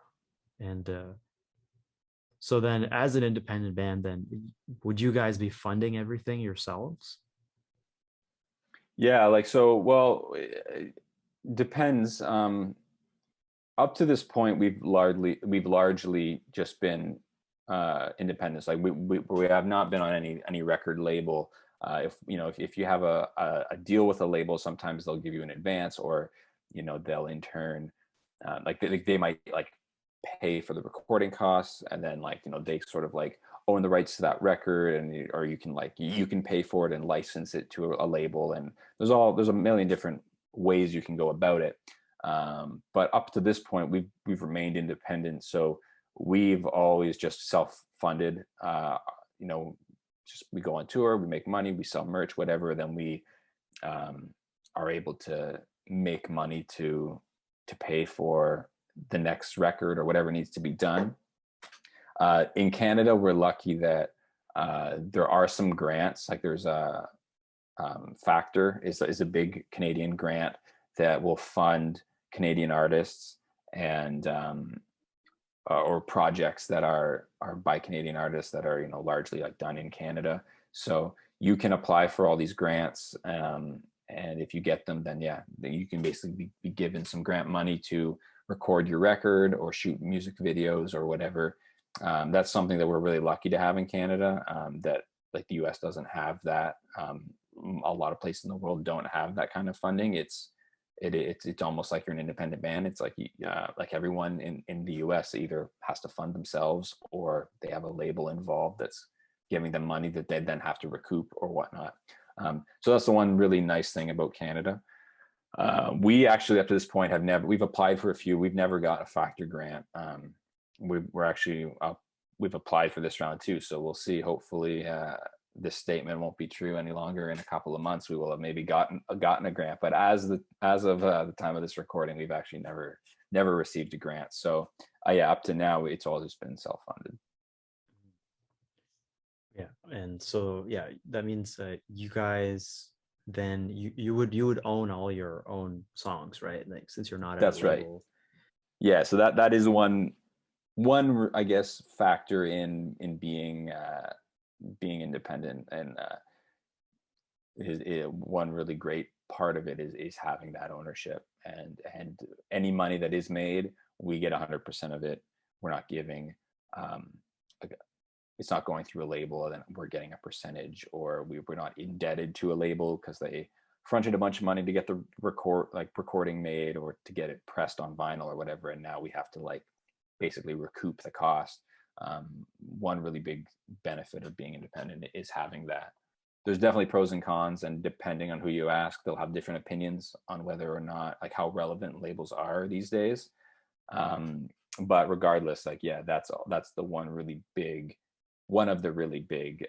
Speaker 2: and so then as an independent band, then would you guys be funding everything yourselves?
Speaker 3: Yeah, like, so, well, it depends. Up to this point, we've largely just been independents. Like we have not been on any record label. If you know, if you have a deal with a label, sometimes they'll give you an advance, or, you know, they'll in turn like they might like pay for the recording costs, and then, like, you know, they sort of like own the rights to that record, and or you can like, you can pay for it and license it to a label, and there's a million different ways you can go about it. But up to this point, we've remained independent, so we've always just self-funded. You know, just we go on tour, we make money, we sell merch, whatever, then we are able to make money to pay for the next record or whatever needs to be done. In Canada, we're lucky that there are some grants. Like there's a Factor is a big Canadian grant that will fund Canadian artists and or projects that are by Canadian artists that are, you know, largely like done in Canada. So you can apply for all these grants, and if you get them, then yeah, then you can basically be given some grant money to record your record or shoot music videos or whatever. That's something that we're really lucky to have in Canada. That, like, the US doesn't have that. A lot of places in the world don't have that kind of funding. It's almost like you're an independent band. It's like everyone in the US either has to fund themselves, or they have a label involved that's giving them money that they then have to recoup or whatnot. So that's the one really nice thing about Canada. We actually, up to this point, we've applied for a few. We've never got a Factor grant. We're actually we've applied for this round too, so we'll see. Hopefully this statement won't be true any longer. In a couple of months we will have maybe gotten a grant, but as of the time of this recording, we've actually never received a grant. So yeah, up to now it's all just been self-funded.
Speaker 2: Yeah, and so yeah, that means you guys, then you would own all your own songs, right? Like, since you're not at
Speaker 3: That's
Speaker 2: a
Speaker 3: right.
Speaker 2: label.
Speaker 3: Yeah, so that is one I guess factor in being independent, and one really great part of it is having that ownership, and any money that is made, we get 100% of it. We're not giving it's not going through a label and then we're getting a percentage, or we're not indebted to a label because they fronted a bunch of money to get the recording made or to get it pressed on vinyl or whatever, and now we have to like basically recoup the cost. One really big benefit of being independent is having that. There's definitely pros and cons, and depending on who you ask, they'll have different opinions on whether or not, like, how relevant labels are these days. But regardless, like, yeah, that's the one of the really big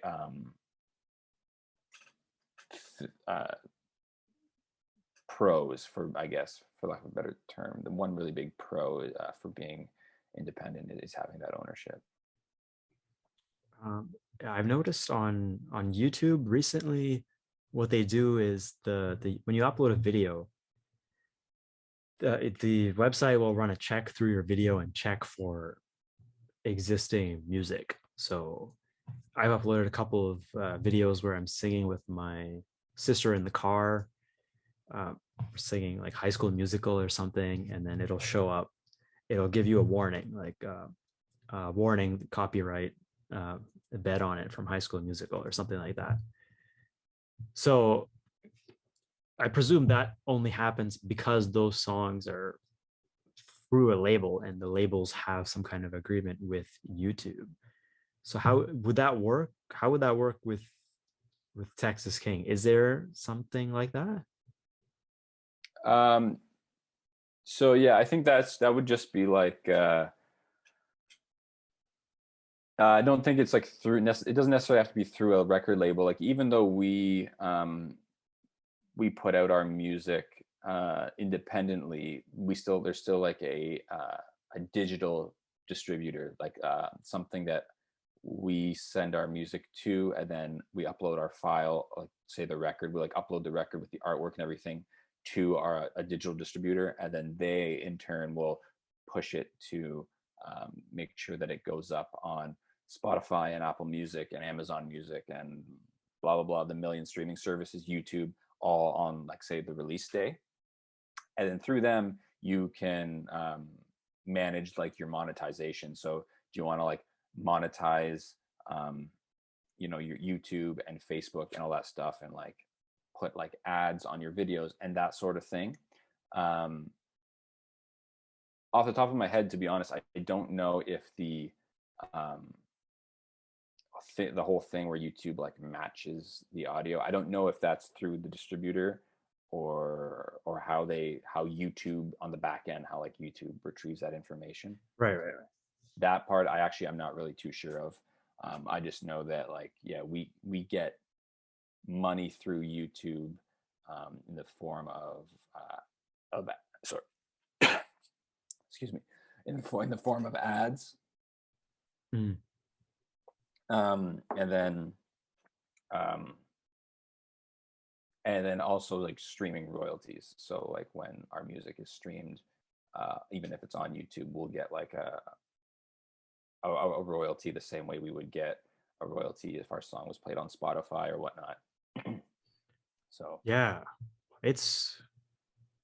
Speaker 3: pros, for, I guess, for lack of a better term. The one really big pro for being independent is having that ownership.
Speaker 2: I've noticed on YouTube recently, what they do is the when you upload a video, the website will run a check through your video and check for existing music. So I've uploaded a couple of videos where I'm singing with my sister in the car, singing like High School Musical or something, and then it'll show up. It'll give you a warning, like warning, copyright bet on it from High School Musical or something like that. So I presume that only happens because those songs are through a label and the labels have some kind of agreement with YouTube. So how would that work? How would that work with Texas King? Is there something like that?
Speaker 3: Um, so yeah, I think that would just be like I don't think it's like through. It doesn't necessarily have to be through a record label. Like even though we put out our music independently, there's still like a digital distributor, like something that we send our music to, and then we upload our file, like say the record, we like upload the record with the artwork and everything to a digital distributor, and then they in turn will push it to make sure that it goes up on Spotify and Apple Music and Amazon Music and blah blah blah, the million streaming services, YouTube, all on like say the release day. And then through them you can manage like your monetization. So do you want to like monetize your YouTube and Facebook and all that stuff, and like put like ads on your videos and that sort of thing? um Off the top of my head, to be honest, I don't know if um the whole thing where YouTube like matches the audio. I don't know if that's through the distributor or how YouTube on the back end, how like YouTube retrieves that information.
Speaker 2: Right, right, right.
Speaker 3: That part I'm not really too sure of. I just know that like yeah, we get money through YouTube in the form of sorry, excuse me, in the form of ads.
Speaker 2: Mm.
Speaker 3: And then um, and then also like streaming royalties. So like when our music is streamed, even if it's on YouTube, we'll get like a royalty the same way we would get a royalty if our song was played on Spotify or whatnot. So
Speaker 2: Yeah, it's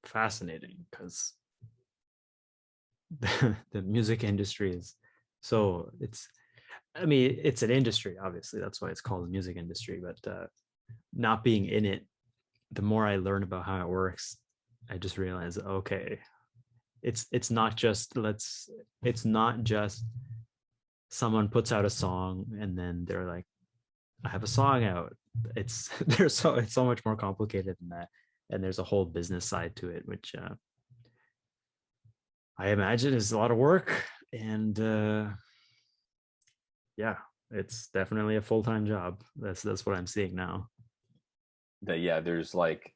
Speaker 2: fascinating because the music industry is so it's I mean it's an industry, obviously that's why it's called the music industry, but not being in it, the more I learn about how it works, I just realize okay, it's not just it's not just someone puts out a song and then they're like, I have a song out. It's it's so much more complicated than that, and there's a whole business side to it, which I imagine is a lot of work. And yeah, it's definitely a full-time job. That's what I'm seeing now.
Speaker 3: that yeah, there's like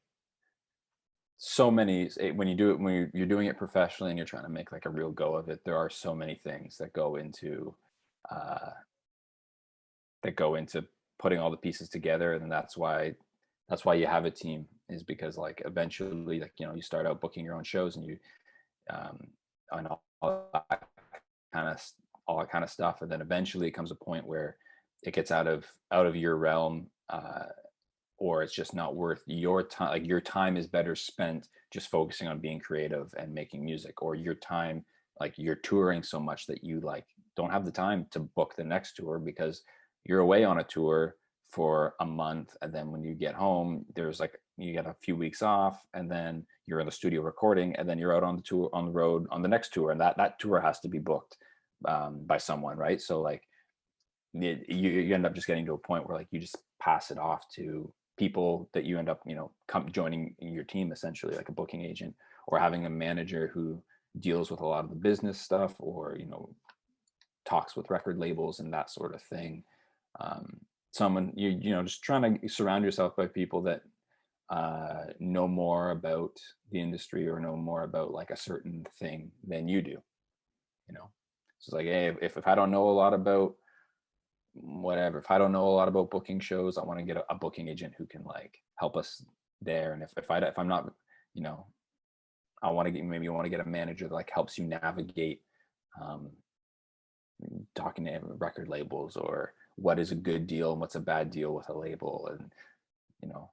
Speaker 3: so many when you do it, when you're doing it professionally and you're trying to make like a real go of it, there are so many things uh that go into putting all the pieces together. And that's why you have a team, is because like eventually like you start out booking your own shows and you um and that kind of all that kind of stuff, and then eventually it comes a point where it gets out of your realm, or it's just not worth your time. Like your time is better spent just focusing on being creative and making music, or your time, like you're touring so much that you like don't have the time to book the next tour because you're away on a tour for a month, and then when you get home there's like you get a few weeks off, and then you're in the studio recording, and then you're out on the tour, on the road on the next tour, and that tour has to be booked by someone, right? So like you end up just getting to a point where like you just pass it off to people that you end up come joining your team, essentially like a booking agent, or having a manager who deals with a lot of the business stuff, or talks with record labels and that sort of thing. Someone just trying to surround yourself by people that know more about the industry or know more about like a certain thing than you do. So it's like, hey, if I don't know a lot about whatever, if I don't know a lot about booking shows, I want to get a booking agent who can like help us there. And if I'm not, you know I want to get, maybe you want to get a manager that like helps you navigate um talking to record labels, or what is a good deal and what's a bad deal with a label, and you know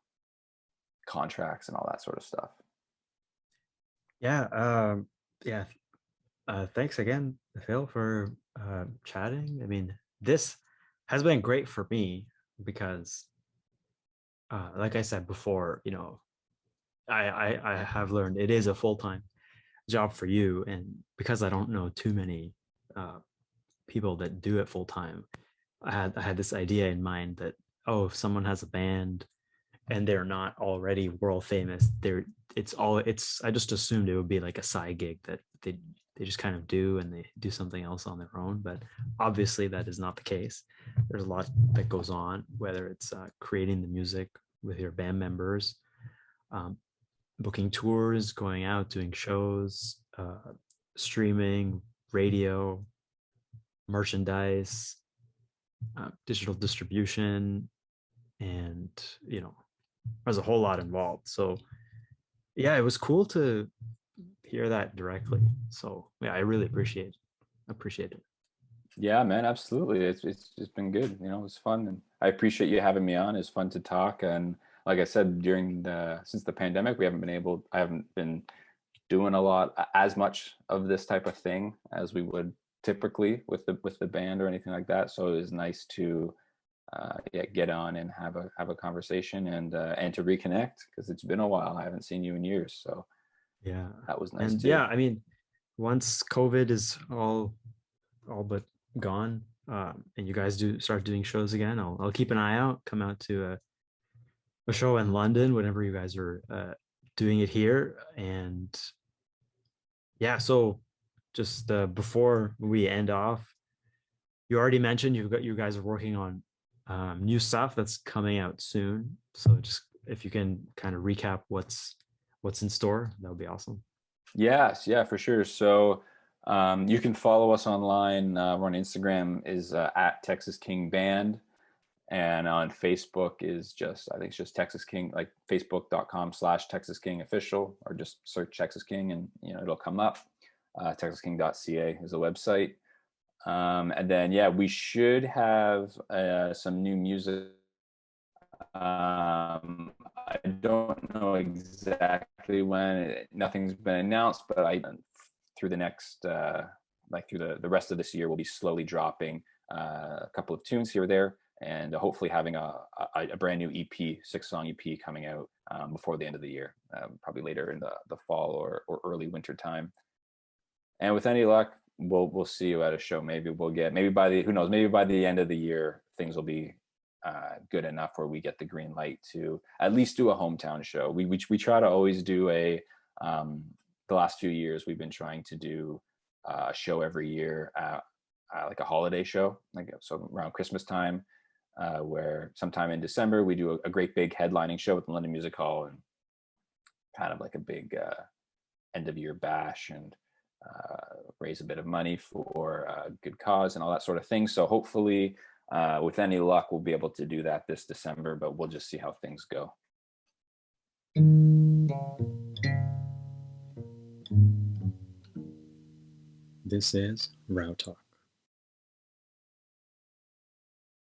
Speaker 3: contracts and all that sort of stuff.
Speaker 2: Yeah, yeah. Thanks again, Phil, for chatting. I mean, this has been great for me because, like I said before, I have learned it is a full time job for you, and because I don't know too many uh, people that do it full time, I had this idea in mind that, oh, if someone has a band and they're not already world famous, it's I just assumed it would be like a side gig that they just kind of do, and they do something else on their own. But obviously that is not the case. There's a lot that goes on, whether it's creating the music with your band members, um, booking tours, going out, doing shows, streaming, radio, merchandise, digital distribution, and there's a whole lot involved. So yeah, it was cool to hear that directly. So yeah, I really appreciate it.
Speaker 3: Yeah, man, absolutely. It's been good. You know, it was fun, and I appreciate you having me on. It's fun to talk, and like I said, since the pandemic, I haven't been doing as much of this type of thing as we would typically with the band or anything like that. So it was nice to yeah, get on and have a conversation and to reconnect, because it's been a while. I haven't seen you in years, so
Speaker 2: Yeah.
Speaker 3: that was nice
Speaker 2: And
Speaker 3: too.
Speaker 2: yeah, I mean, once COVID is all but gone, and you guys do start doing shows again, I'll keep an eye out, come out to a show in London whenever you guys are doing it here. And yeah, so just before we end off, you already mentioned you guys are working on new stuff that's coming out soon. So just if you can kind of recap what's in store, that would be awesome.
Speaker 3: Yes, yeah, for sure. So you can follow us online. We're on Instagram is at Texas King Band, and on Facebook is just, I think it's just Texas King, like facebook.com/Texas King official, or just search Texas King and it'll come up. TexasKing.ca is the website. And then yeah, we should have some new music. I don't know exactly when. Nothing's been announced, but I through the next like through the rest of this year, we'll be slowly dropping a couple of tunes here or there, and hopefully having a brand new EP, 6-song EP coming out before the end of the year, probably later in the fall or early winter time. And with any luck, we'll see you at a show. Maybe by the, who knows, maybe by the end of the year things will be good enough where we get the green light to at least do a hometown show. We try to always do the last few years we've been trying to do a show every year, like a holiday show, like so around Christmas time, where sometime in December we do a great big headlining show at the London Music Hall, and kind of like a big end of year bash, and raise a bit of money for a good cause and all that sort of thing. So hopefully, with any luck, we'll be able to do that this December, but we'll just see how things go.
Speaker 2: This is Row Talk.